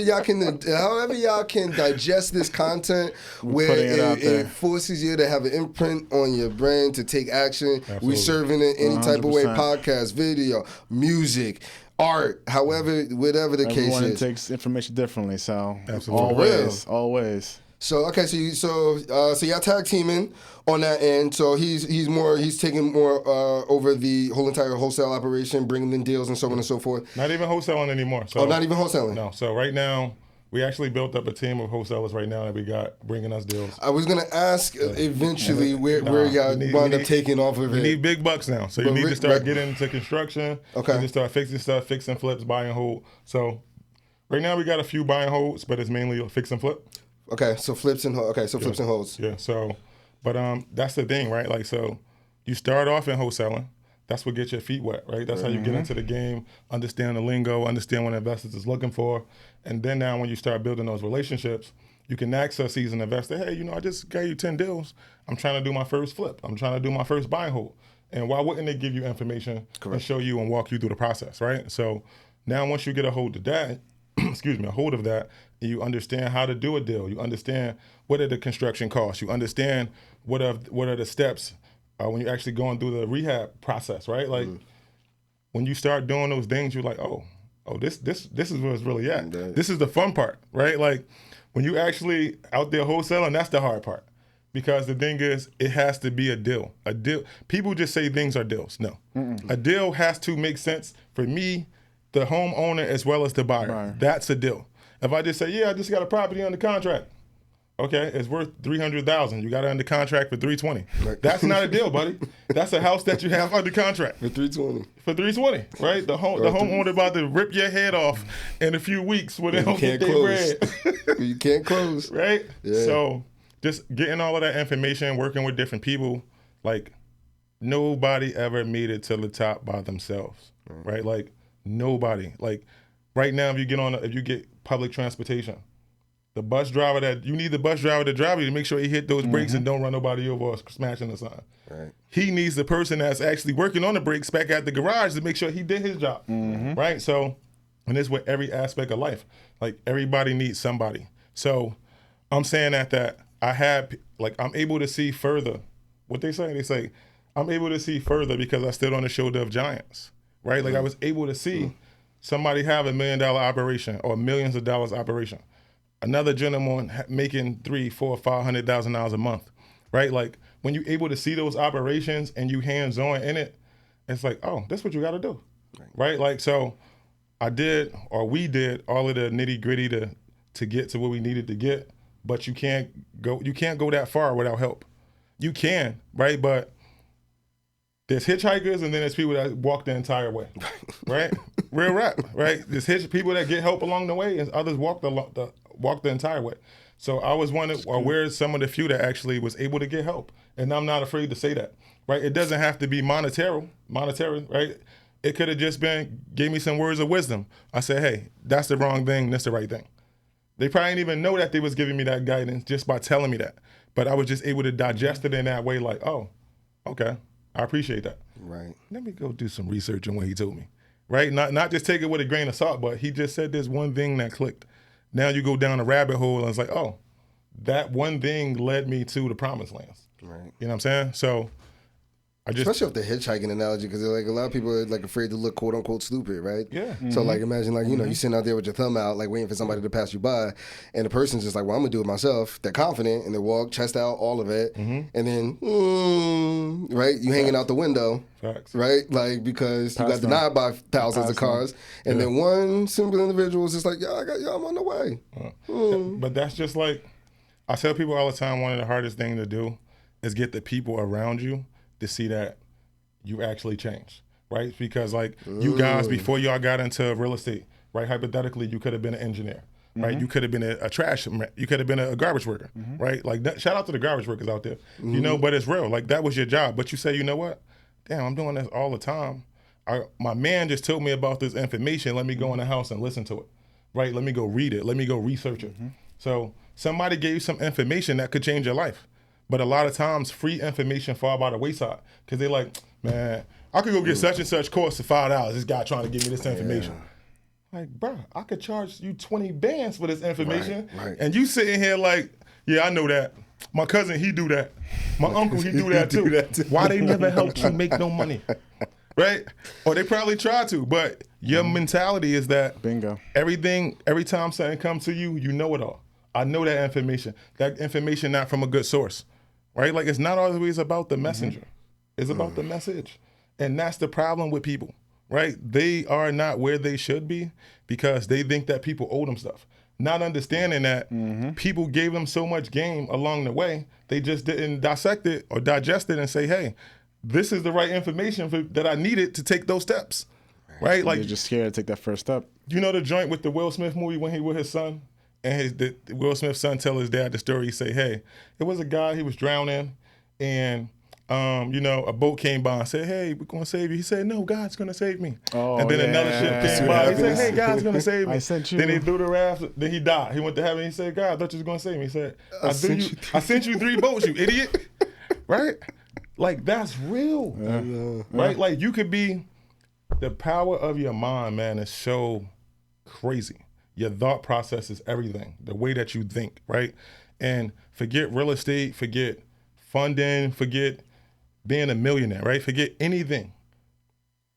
y'all can digest this content, where putting it out there. it forces you to have an imprint on your brain to take action. Absolutely. We serving it any type of way: 100%. podcast, video, music, art, however, whatever the case Everyone is. takes information differently, so Absolutely. always. So okay, so y'all tag teaming on that end. So he's taking more over the whole entire wholesale operation, bringing in deals and so on and so forth. Not even wholesaling anymore. So, Not even wholesaling. No. So right now, we actually built up a team of wholesalers right now that we got bringing us deals. I was gonna ask eventually where y'all wound up taking off of We it. need big bucks now. So you But need Rick- to start Rick- getting into construction. Okay. You need to start fixing stuff, fixing flips, buy and hold. So right now we got a few buy and holds, but it's mainly a fix and flip. Okay, so flips and flips and holds. Yeah. So, but that's the thing, right? Like, so you start off in wholesaling. That's what gets your feet wet, right? That's how you get into the game, understand the lingo, understand what investors is looking for. And then now when you start building those relationships, you can ask a seasoned investor, hey, I just gave you 10 deals. I'm trying to do my first flip. I'm trying to do my first buy and hold. And why wouldn't they give you information and show you and walk you through the process, right? So now once you get a hold of that, you understand how to do a deal. You understand what are the construction costs. You understand what are the steps when you're actually going through the rehab process, right? Like when you start doing those things, you're like, oh, this is where it's really at. This is the fun part, right? Like when you actually out there wholesaling, that's the hard part. Because the thing is, it has to be a deal. A deal. People just say things are deals. No. A deal has to make sense for me, the homeowner, as well as the buyer. Right. That's a deal. If I just say, yeah, I just got a property under contract. Okay, it's worth $300,000. You got it under contract for $320,000. That's not a deal, buddy. That's a house that you have under contract For $320,000. for $320,000, right? The homeowner about to rip your head off in a few weeks when they don't get their bread. You can't close. Right? Yeah. So just getting all of that information, working with different people, like nobody ever made it to the top by themselves, right? Like nobody. Like right now, if you get public transportation, you need the bus driver to drive you to make sure he hit those brakes and don't run nobody over or smashing the sign. Right. He needs the person that's actually working on the brakes back at the garage to make sure he did his job, right? So, and it's with every aspect of life. Like everybody needs somebody. So I'm saying that I'm able to see further. What they say, I'm able to see further because I stood on the shoulder of giants, right? Like I was able to see somebody have $1 million operation or millions of dollars operation. Another gentleman making $300,000, $400,000, $500,000 a month, right? Like when you're able to see those operations and you hands-on in it, it's like, oh, that's what you got to do, right? Like so, we did all of the nitty-gritty to get to where we needed to get, but you can't go that far without help. You can, right? But there's hitchhikers and then there's people that walk the entire way, right? Real rap, right? There's people that get help along the way and others walk the entire way. So I was where's some of the few that actually was able to get help? And I'm not afraid to say that, right? It doesn't have to be monetary, right? It could have just been, gave me some words of wisdom. I said, hey, that's the wrong thing, that's the right thing. They probably didn't even know that they was giving me that guidance just by telling me that. But I was just able to digest it in that way like, oh, okay, I appreciate that. Right. Let me go do some research on what he told me, right? Not just take it with a grain of salt, but he just said this one thing that clicked. Now you go down a rabbit hole and it's like, oh, that one thing led me to the promised lands. Right. You know what I'm saying? So especially with the hitchhiking analogy, because like a lot of people are like afraid to look quote unquote stupid, right? Yeah. So like imagine like you sitting out there with your thumb out, like waiting for somebody to pass you by, and the person's just like, well, I'm gonna do it myself. They're confident and they walk chest out, all of it, and then right, you hanging out the window, Facts. right? Like because you got denied by thousands of cars, and then one simple individual is just like, I'm on the way. But that's just like, I tell people all the time, one of the hardest things to do is get the people around you to see that you actually changed, right? Because like you guys, before y'all got into real estate, right? Hypothetically, you could have been an engineer, right? You could have been a trash, you could have been a garbage worker, right? Like shout out to the garbage workers out there, you know, but it's real. Like that was your job. But you say, you know what? Damn, I'm doing this all the time. My man just told me about this information. Let me go in the house and listen to it, right? Let me go read it. Let me go research it. So somebody gave you some information that could change your life. But a lot of times, free information fall by the wayside because they're like, man, I could go get such and such course for $5. This guy trying to give me this information. Like, bro, I could charge you 20 bands for this information. Right. And you sitting here like, yeah, I know that. My cousin, he do that. My uncle, he do that too. Why they never helped you make no money? Right? Or they probably try to, but your mentality is that Bingo. every time something comes to you, you know it all. I know that information. That information not from a good source. Right? Like it's not always about the messenger. It's about the message. And that's the problem with people. Right? They are not where they should be because they think that people owe them stuff. Not understanding that people gave them so much game along the way, they just didn't dissect it or digest it and say, hey, this is the right information that I needed to take those steps. Right? Like They're just scared to take that first step. you know the joint with the Will Smith movie when he with his son? And the Will Smith's son tell his dad the story. He say, hey, it was a guy, he was drowning, and you know, a boat came by and said, hey, we're going to save you. He said, no, God's going to save me. Oh, and then another ship came by. He said, hey, God's going to save me. I sent you. Then he threw the raft. Then he died. He went to heaven. He said, God, I thought you was going to save me. He said, I sent you 3 boats, you idiot. Right? Like, that's real. Right? Like, you could be, the power of your mind, man, is so crazy. Your thought process is everything. The way that you think, right? And forget real estate, forget funding, forget being a millionaire, right? Forget anything.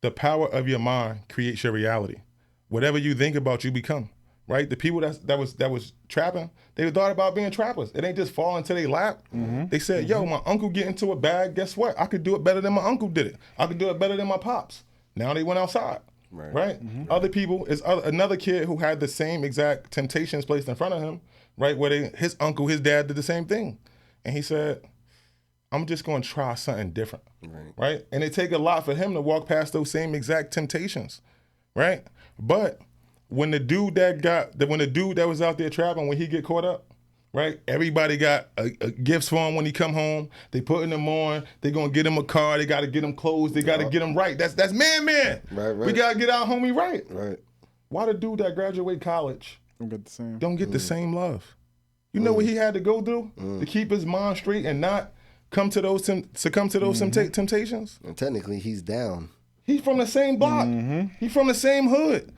The power of your mind creates your reality. Whatever you think about, you become, right? The people that was trapping, they thought about being trappers. It ain't just fall into their lap. They said, yo, my uncle get into a bag, guess what? I could do it better than my uncle did it. I could do it better than my pops. Now they went outside, right? Other people, another kid who had the same exact temptations placed in front of him, right? Where his uncle, his dad did the same thing. And he said, I'm just going to try something different, right? And it take a lot for him to walk past those same exact temptations, right? But when the dude that was out there trapping, when he get caught up, right? Everybody got gifts for him when he come home. They putting him on. They gonna get him a car. They gotta get him clothes. They gotta get him right. That's man. Right. We gotta get our homie right. Right. Why the dude that graduate college Don't get the same. don't get the same love? You know what he had to go through to keep his mind straight and not succumb to those temptations? And technically, he's down. He's from the same block. He's from the same hood,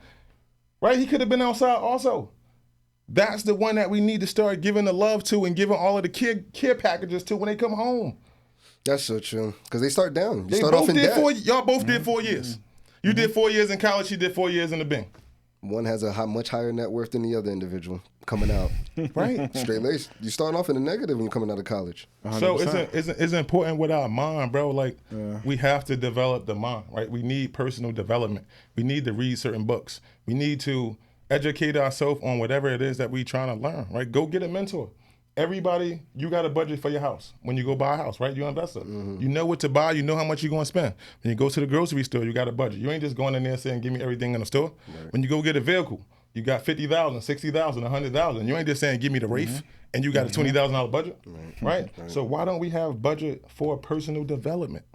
right? He could have been outside also. That's the one that we need to start giving the love to and giving all of the care packages to when they come home. That's so true. Because they start down. You They start both off in did debt. y'all both did 4 years. You did 4 years in college. He did 4 years in the Bing. One has a much higher net worth than the other individual coming out. Right. Straight laced. You start off in the negative when you're coming out of college. 100%. So it's important with our mind, bro. Like we have to develop the mind, right? We need personal development. We need to read certain books. We need to educate ourselves on whatever it is that we trying to learn, right? Go get a mentor. Everybody, you got a budget for your house when you go buy a house, right? You're an investor. You know what to buy. You know how much you're going to spend. When you go to the grocery store, you got a budget. You ain't just going in there saying, give me everything in the store. When you go get a vehicle, you got $50,000, $60,000, $100,000. You ain't just saying, give me the Wraith, and you got a $20,000 budget, right? So why don't we have budget for personal development,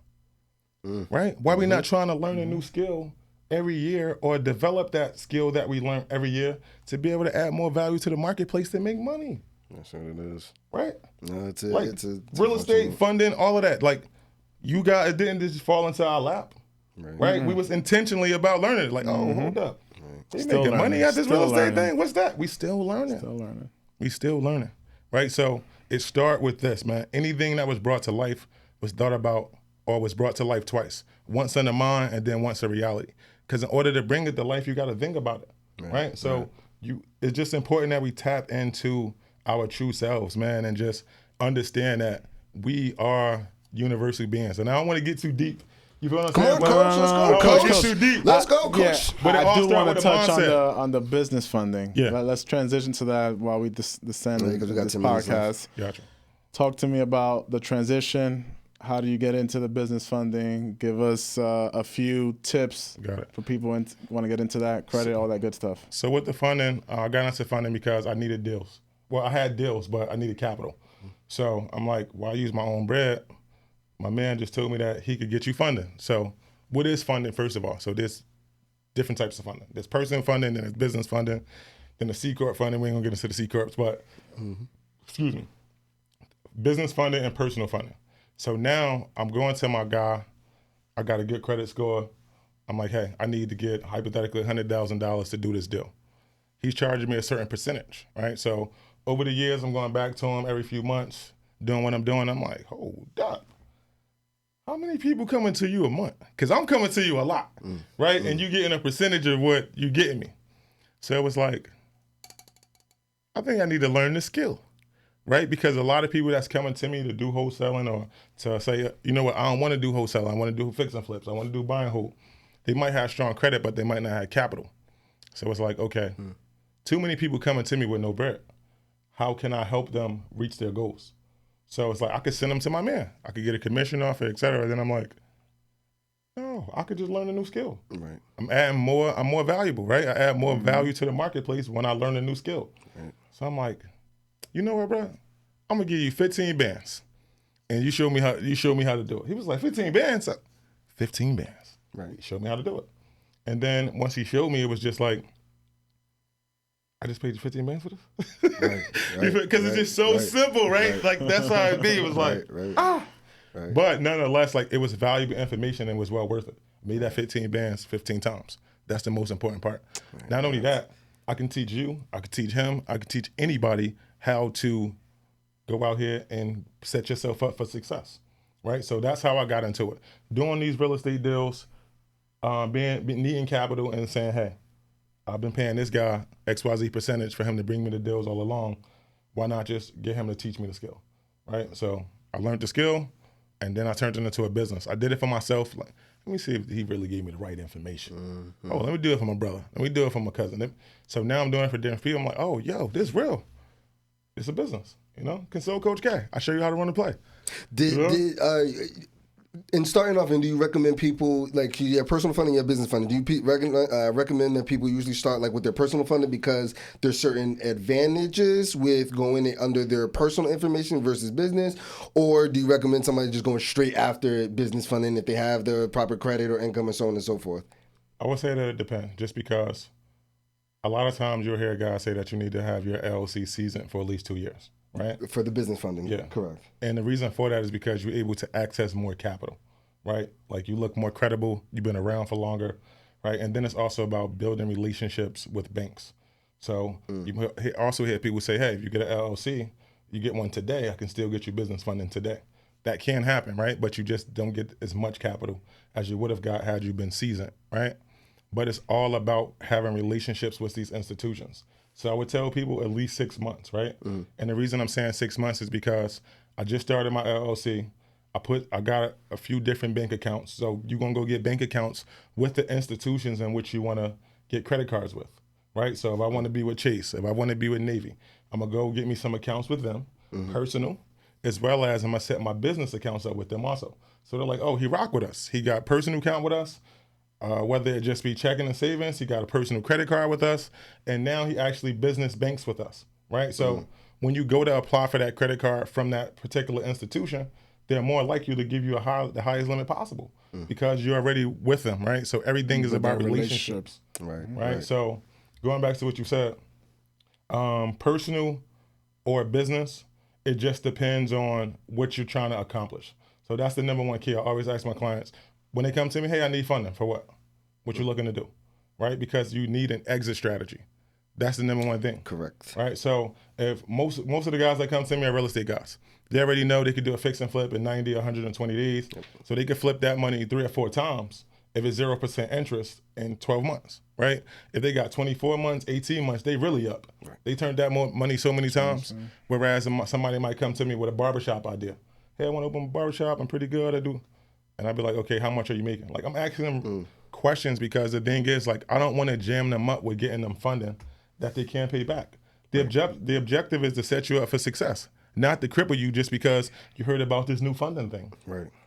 right? Why we not trying to learn a new skill every year or develop that skill that we learn every year to be able to add more value to the marketplace to make money? That's what it is. Right? No, it's real estate, funding, all of that. Like, you guys, it didn't just fall into our lap. Right? We was intentionally about learning it. Like, oh, hold up. They Still making money learning. at this Still real estate learning. thing. What's that? We still learning. We still learning. Right? So it start with this, man. Anything that was brought to life was thought about or was brought to life twice. Once in the mind and then once a reality. Because in order to bring it to life, you got to think about it. Right? So it's just important that we tap into our true selves, man, and just understand that we are universal beings. And I don't want to get too deep. You feel what I'm Come saying? on, coach. Let's go, I don't coach. wanna get too deep. Let's go, coach. Yeah, But it all I do start want with to the touch mindset. on the business funding. Yeah. Let's transition to that while we descend Yeah, 'cause we got this 10 minutes podcast. Gotcha. Talk to me about the transition. how do you get into the business funding? Give us a few tips for people who want to get into that, credit, all that good stuff. So with the funding, I got into funding because I needed deals. Well, I had deals, but I needed capital. So I'm like, why use my own bread? My man just told me that he could get you funding. So what is funding, first of all? So there's different types of funding. There's personal funding, then there's business funding, then the C Corp funding. We ain't gonna get into the C Corps, but excuse me. Business funding and personal funding. So now I'm going to my guy. I got a good credit score. I'm like, hey, I need to get hypothetically $100,000 to do this deal. He's charging me a certain percentage, right? So over the years, I'm going back to him every few months, doing what I'm doing. I'm like, hold up. How many people coming to you a month? Because I'm coming to you a lot, right? And you getting a percentage of what you getting me. So it was like, I think I need to learn this skill. Right? Because a lot of people that's coming to me to do wholesaling or to say, you know what, I don't want to do wholesale. I want to do fix and flips. I want to do buy and hold. They might have strong credit, but they might not have capital. So it's like, okay, too many people coming to me with no bread. How can I help them reach their goals? So it's like, I could send them to my man. I could get a commission off it, et cetera. Then I'm like, no, I could just learn a new skill. Right. I'm more valuable, right? I add more value to the marketplace when I learn a new skill. Right. So I'm like, you know what, bro? I'm gonna give you 15 bands, and you show me how to do it. He was like, 15 bands, 15 bands. Right. He showed me how to do it, and then once he showed me, it was just like, I just paid you 15 bands for this, right? Because it's just so simple, right? Like that's how it be. It was like, Right. But nonetheless, like it was valuable information and was well worth it. I made that 15 bands 15 times. That's the most important part. Right. Not only that, I can teach you, I can teach him, I can teach anybody how to go out here and set yourself up for success, right? So that's how I got into it. Doing these real estate deals, being needing capital and saying, hey, I've been paying this guy XYZ percentage for him to bring me the deals all along. Why not just get him to teach me the skill, right? So I learned the skill, and then I turned it into a business. I did it for myself. Like, let me see if he really gave me the right information. Oh, let me do it for my brother. Let me do it for my cousin. So now I'm doing it for different people. I'm like, oh, yo, this is real. It's a business, you know? Consult Coach K. I show you how to run the play. In starting off, and do you recommend people, like your personal funding, your business funding, do you recommend that people usually start like with their personal funding because there's certain advantages with going in under their personal information versus business, or do you recommend somebody just going straight after business funding if they have the proper credit or income and so on and so forth? I would say that it depends, just because a lot of times you'll hear guys say that you need to have your LLC seasoned for at least 2 years, right? For the business funding, yeah. Correct. And the reason for that is because you're able to access more capital, right? Like you look more credible, you've been around for longer, right? And then it's also about building relationships with banks. So you also hear people say, hey, if you get an LLC, you get one today, I can still get you business funding today. That can happen, right? But you just don't get as much capital as you would have got had you been seasoned, right? But it's all about having relationships with these institutions. So I would tell people at least 6 months, right? And the reason I'm saying 6 months is because I just started my LLC. I got a few different bank accounts. So you're gonna go get bank accounts with the institutions in which you wanna get credit cards with, right? So if I wanna be with Chase, if I wanna be with Navy, I'm gonna go get me some accounts with them, personal, as well as I'm gonna set my business accounts up with them also. So they're like, oh, he rock with us. He got personal account with us. Whether it just be checking and savings, he got a personal credit card with us, and now he actually business banks with us, right? So when you go to apply for that credit card from that particular institution, they're more likely to give you the highest limit possible because you're already with them, right? So everything is about relationships. Right. So going back to what you said, personal or business, it just depends on what you're trying to accomplish. So that's the number one key. I always ask my clients, when they come to me, hey, I need funding for what? What you looking to do, right? Because you need an exit strategy. That's the number one thing. Correct. Right. So if most of the guys that come to me are real estate guys, they already know they could do a fix and flip in 90 or 120 days. So they could flip that money 3 or 4 times if it's 0% interest in 12 months, right? If they got 24 months, 18 months, they really up. Right. They turned that money so many times. Whereas somebody might come to me with a barbershop idea. Hey, I want to open a barbershop. I'm pretty good. I do. And I'd be like, okay, how much are you making? Like, I'm asking them questions because the thing is, like, I don't want to jam them up with getting them funding that they can't pay back. The objective is to set you up for success. not to cripple you just because you heard about this new funding thing.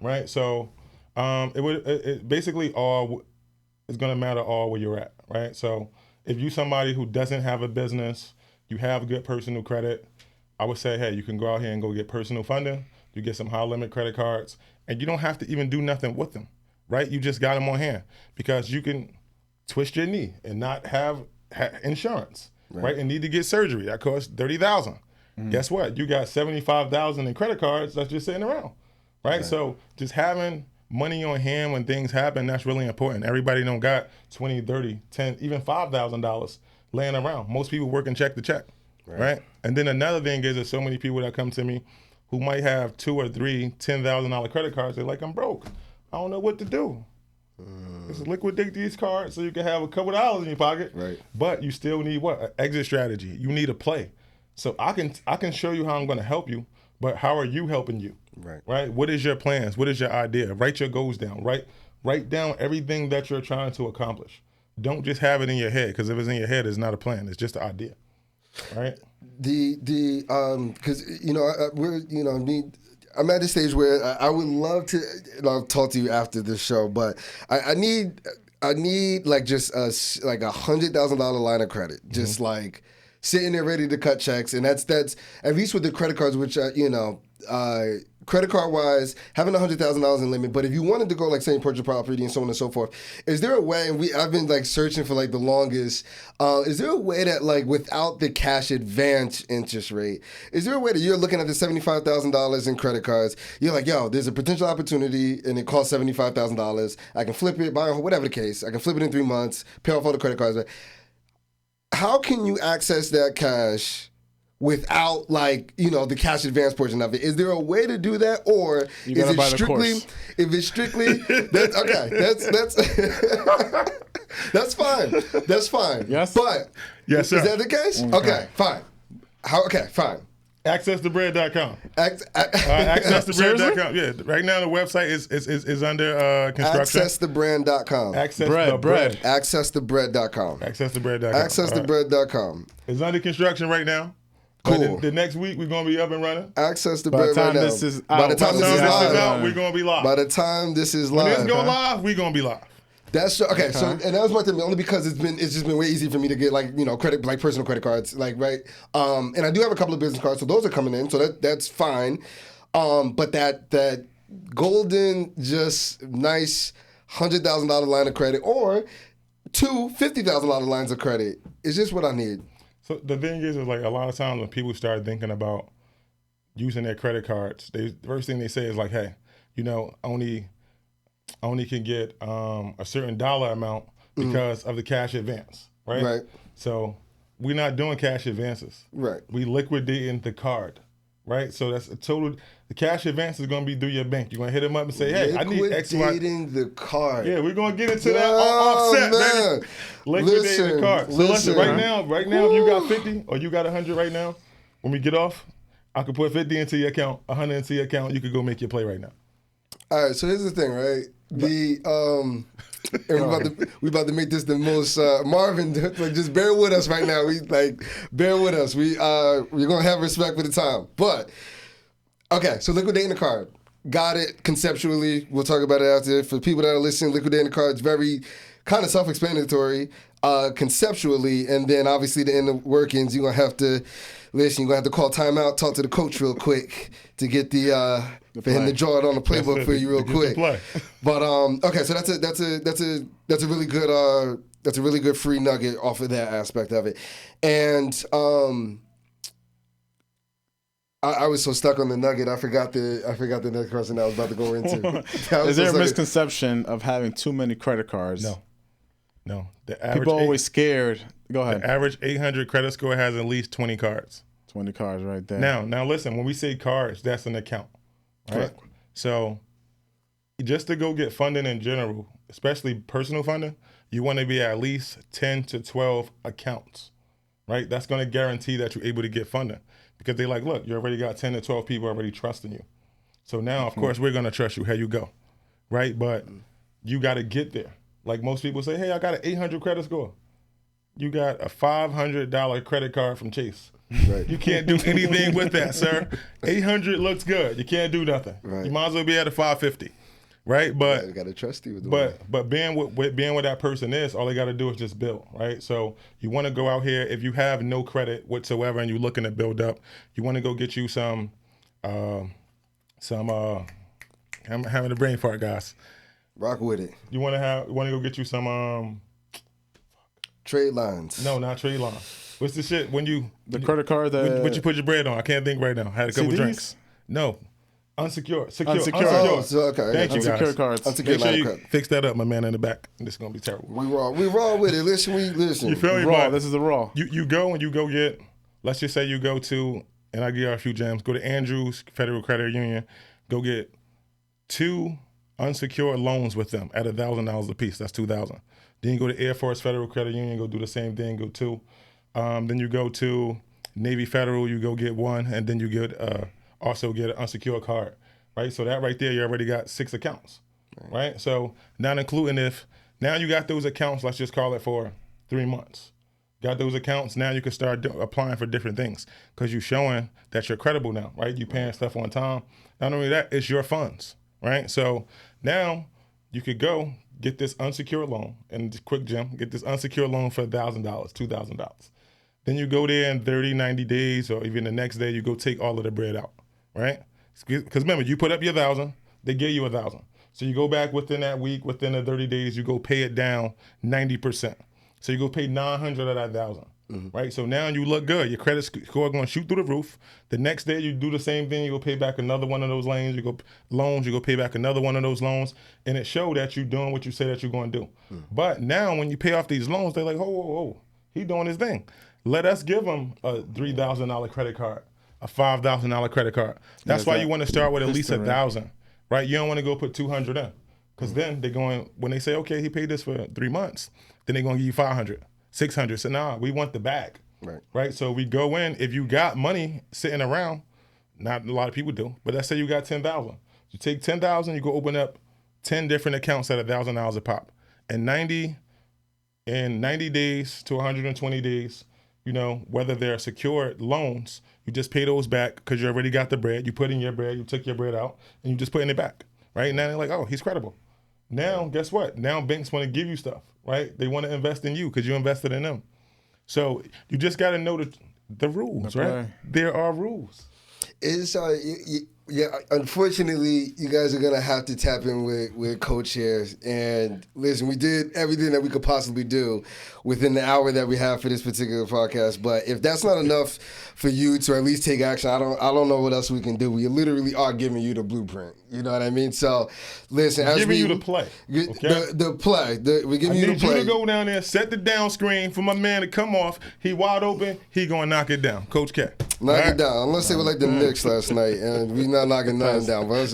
Right. So it basically all is going to matter all where you're at. Right. So if you somebody who doesn't have a business, you have good personal credit, I would say, hey, you can go out here and go get personal funding. You get some high limit credit cards, and you don't have to even do nothing with them, right? You just got them on hand because you can twist your knee and not have insurance, right? And need to get surgery. That costs $30,000. Guess what? You got $75,000 in credit cards that's just sitting around, right? So just having money on hand when things happen, that's really important. Everybody don't got 20, 30, 10, even $5,000 laying around. Most people working check to check. Right. And then another thing is there's so many people that come to me who might have 2 or 3 $10,000 credit cards. They're like, I'm broke. I don't know what to do. Just liquidate these cards so you can have a couple dollars in your pocket. Right. But you still need what? An exit strategy. You need a play. So I can show you how I'm going to help you, but how are you helping you? Right. What is your plans? What is your idea? Write your goals down. Write down everything that you're trying to accomplish. Don't just have it in your head, because if it's in your head, it's not a plan. It's just an idea. Right. Because I'm at a stage where I would love to, and I'll talk to you after the show, but I need like just like $100,000 line of credit, just like sitting there ready to cut checks, and that's at least with the credit cards, which credit card wise, having $100,000 in limit. But if you wanted to go, like, say, you purchase property and so on and so forth, is there a way? And I've been like searching for like the longest. Is there a way that, like, without the cash advance interest rate, is there a way that you're looking at the $75,000 in credit cards? You're like, yo, there's a potential opportunity, and it costs $75,000. I can flip it, buy whatever the case. I can flip it in 3 months, pay off all the credit cards. How can you access that cash without, like, the cash advance portion of it? Is there a way to do that, or is it strictly? If it's strictly, that's okay. That's fine. That's fine. Yes. But yes, sir. Is that the case? Okay, fine. Okay, fine. AccessTheBread.com. AccessTheBread.com. Yeah, right now the website is under construction. AccessTheBread.com. Bread. AccessTheBread.com. AccessTheBread.com. AccessTheBread.com. It's under construction right now. Cool. The next week we're gonna be up and running. Access the bread right now. By the time this is live, we're gonna be live. By the time this is live, when this go live, we're gonna be live. That's okay. So, and that was my thing, only because it's just been way easy for me to get, like, credit, like personal credit cards, like, right. And I do have a couple of business cards, so those are coming in, so that's fine. But that golden, just nice $100,000 line of credit, or two $50,000 lines of credit is just what I need. So the thing is like, a lot of times when people start thinking about using their credit cards, the first thing they say is like, hey, only can get a certain dollar amount because of the cash advance, right? Right. So we're not doing cash advances. Right. We liquidating the card, right? So that's a total. The cash advance is going to be through your bank. You're going to hit them up and say, hey, I need X, Y. Liquidating the card. Yeah, we're going to get into that offset, man. baby. Liquidating the card. So listen, right now, if you got 50 or you got 100 right now, when we get off, I could put 50 into your account, 100 into your account. You could go make your play right now. All right, so here's the thing, right? We about to make this the most Marvin. Like, just bear with us right now. Bear with us. We're gonna have respect for the time. But okay, so liquidating the card, got it conceptually. We'll talk about it after. For people that are listening, liquidating the card is very kind of self-explanatory conceptually, and then obviously the inner workings. You're gonna have to listen. You're gonna have to call timeout, talk to the coach real quick to get for him to draw it on the playbook for you real quick. But okay, so that's a really good free nugget off of that aspect of it. And I was so stuck on the nugget, I forgot the next question I was about to go into. Is there a misconception of having too many credit cards? No. People are always scared. Go ahead. The average 800 credit score has at least 20 cards. 20 cards right there. Now listen, when we say cards, that's an account, right? Correct. So just to go get funding in general, especially personal funding, you want to be at least 10 to 12 accounts, right? That's going to guarantee that you're able to get funding, because they like, look, you already got 10 to 12 people already trusting you. So now, of course, we're going to trust you. Here you go, right? But you got to get there. Like most people say, hey, I got an 800 credit score. You got a $500 credit card from Chase. Right. You can't do anything with that, sir. 800 looks good. You can't do nothing. Right. You might as well be at a 550, right? But you gotta trust you with the but being where that person is, all they got to do is just build, right? So you want to go out here if you have no credit whatsoever and you're looking to build up. You want to go get you some. I'm having a brain fart, guys. rock with it. You want to go get you some Trade lines. No, not trade lines. What's the shit when you The credit card that what you put your bread on? I can't think right now. Had a couple CDs? drinks. No, unsecured. Unsecured. Oh, so, okay. Thank you, unsecured guys. cards. Unsecured Make sure line you of credit. fix that up, my man in the back. This is gonna be terrible. We raw with it. Listen. You feel me? Raw. But This is the raw. you go and you go get. Let's just say you go to, and I give you a few gems. Go to Andrews Federal Credit Union. Go get 2 unsecured loans with them at $1,000 a piece. That's $2,000. Then you go to Air Force Federal Credit Union. Go do the same thing. Go 2. Then you go to Navy Federal. You go get 1, and then you get also get an unsecured card. Right. So that right there, you already got 6 accounts. Right. So not including if now you got those accounts. Let's just call it for 3 months. Got those accounts. Now you can start applying for different things because you're showing that you're credible now. Right. You paying stuff on time. Not only that, it's your funds. Right. So now you could go get this unsecured loan, and just quick gem, get this unsecured loan for $1,000, $2,000. Then you go there in 30, 90 days, or even the next day, you go take all of the bread out, right? Because remember, you put up your 1,000, they gave you 1,000. So you go back within that week, within the 30 days, you go pay it down 90%. So you go pay 900 of that 1,000. Right, so now you look good. Your credit score going to shoot through the roof. The next day you do the same thing. You go pay back another one of those loans. You go pay back another one of those loans, and it show that you're doing what you say that you're going to do. But now when you pay off these loans, they're like, oh, he doing his thing. Let us give him a $3,000 credit card, a $5,000 credit card. That's why you want to start with at least 1,000, right? You don't want to go put 200 in, because then they're going, when they say, okay, he paid this for 3 months, then they're going to give you 500. 600. So now we want the bag, right? So we go in. If you got money sitting around, not a lot of people do, but let's say you got 10,000. You take 10,000, you go open up 10 different accounts at $1,000 a pop, and 90 days to 120 days. You know, whether they're secured loans, you just pay those back because you already got the bread. You put in your bread, you took your bread out, and you just put it back, right? Now they're like, oh, he's credible. Now, guess what? Now banks want to give you stuff, right? They want to invest in you because you invested in them. So you just got to know the rules, right? There are rules. It's yeah. Unfortunately, you guys are gonna have to tap in with Coach here. And listen, we did everything that we could possibly do within the hour that we have for this particular podcast. But if that's not enough for you to at least take action, I don't know what else we can do. We literally are giving you the blueprint. You know what I mean? So listen, we're giving you the play. Okay? The play. We're giving you the play. I need you to go down there, set the down screen for my man to come off. He wide open. He gonna knock it down, Coach K. Knock it down. Unless they were like the Knicks last night, and we not knocking nothing down. But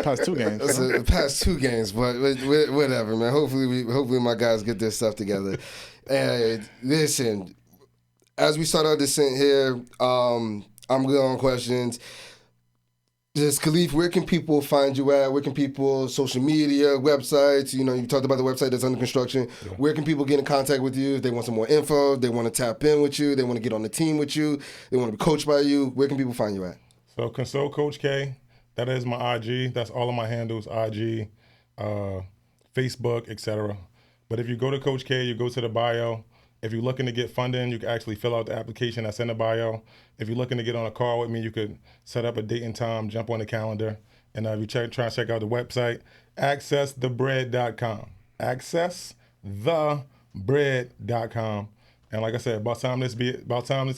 past 2 games. That's past 2 games, but whatever, man. Hopefully my guys get their stuff together. And listen, as we start our descent here, I'm good on questions. Just Khalif, where can people find you at? Where can people, social media, websites? You know, you talked about the website that's under construction. Yeah. Where can people get in contact with you if they want some more info? They want to tap in with you. They want to get on the team with you. They want to be coached by you. Where can people find you at? So Console Coach K, that is my IG. That's all of my handles, IG, Facebook, etc. But if you go to Coach K, you go to the bio. If you're looking to get funding, you can actually fill out the application that's in the bio. If you're looking to get on a call with me, you could set up a date and time, jump on the calendar. And if you try to check out the website, accessthebread.com. Accessthebread.com. And like I said, about time this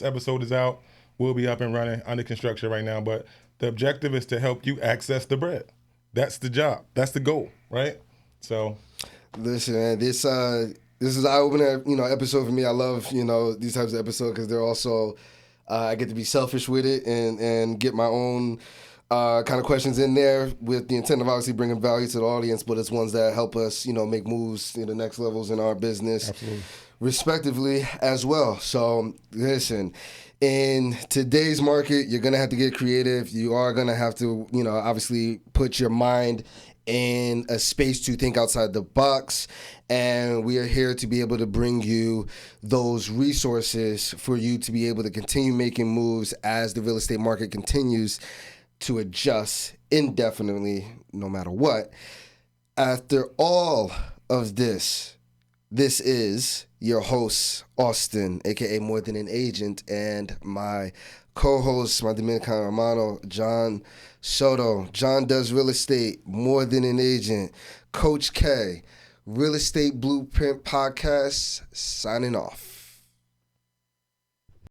episode is out, we'll be up and running, under construction right now. But the objective is to help you access the bread. That's the job. That's the goal, right? So, listen, man, this is an eye-opener, episode for me. I love, these types of episodes because they're also, I get to be selfish with it and get my own kind of questions in there with the intent of obviously bringing value to the audience, but it's ones that help us, make moves to the next levels in our business, respectively as well. So listen, in today's market, you're going to have to get creative. You are going to have to, obviously put your mind in a space to think outside the box. And we are here to be able to bring you those resources for you to be able to continue making moves as the real estate market continues to adjust indefinitely, no matter what. After all of this, this is your host, Austin, aka More Than an Agent, and my co-host, my Dominican hermano, John Soto. John does real estate, More Than an Agent. Coach K, Real Estate Blueprint Podcast, signing off.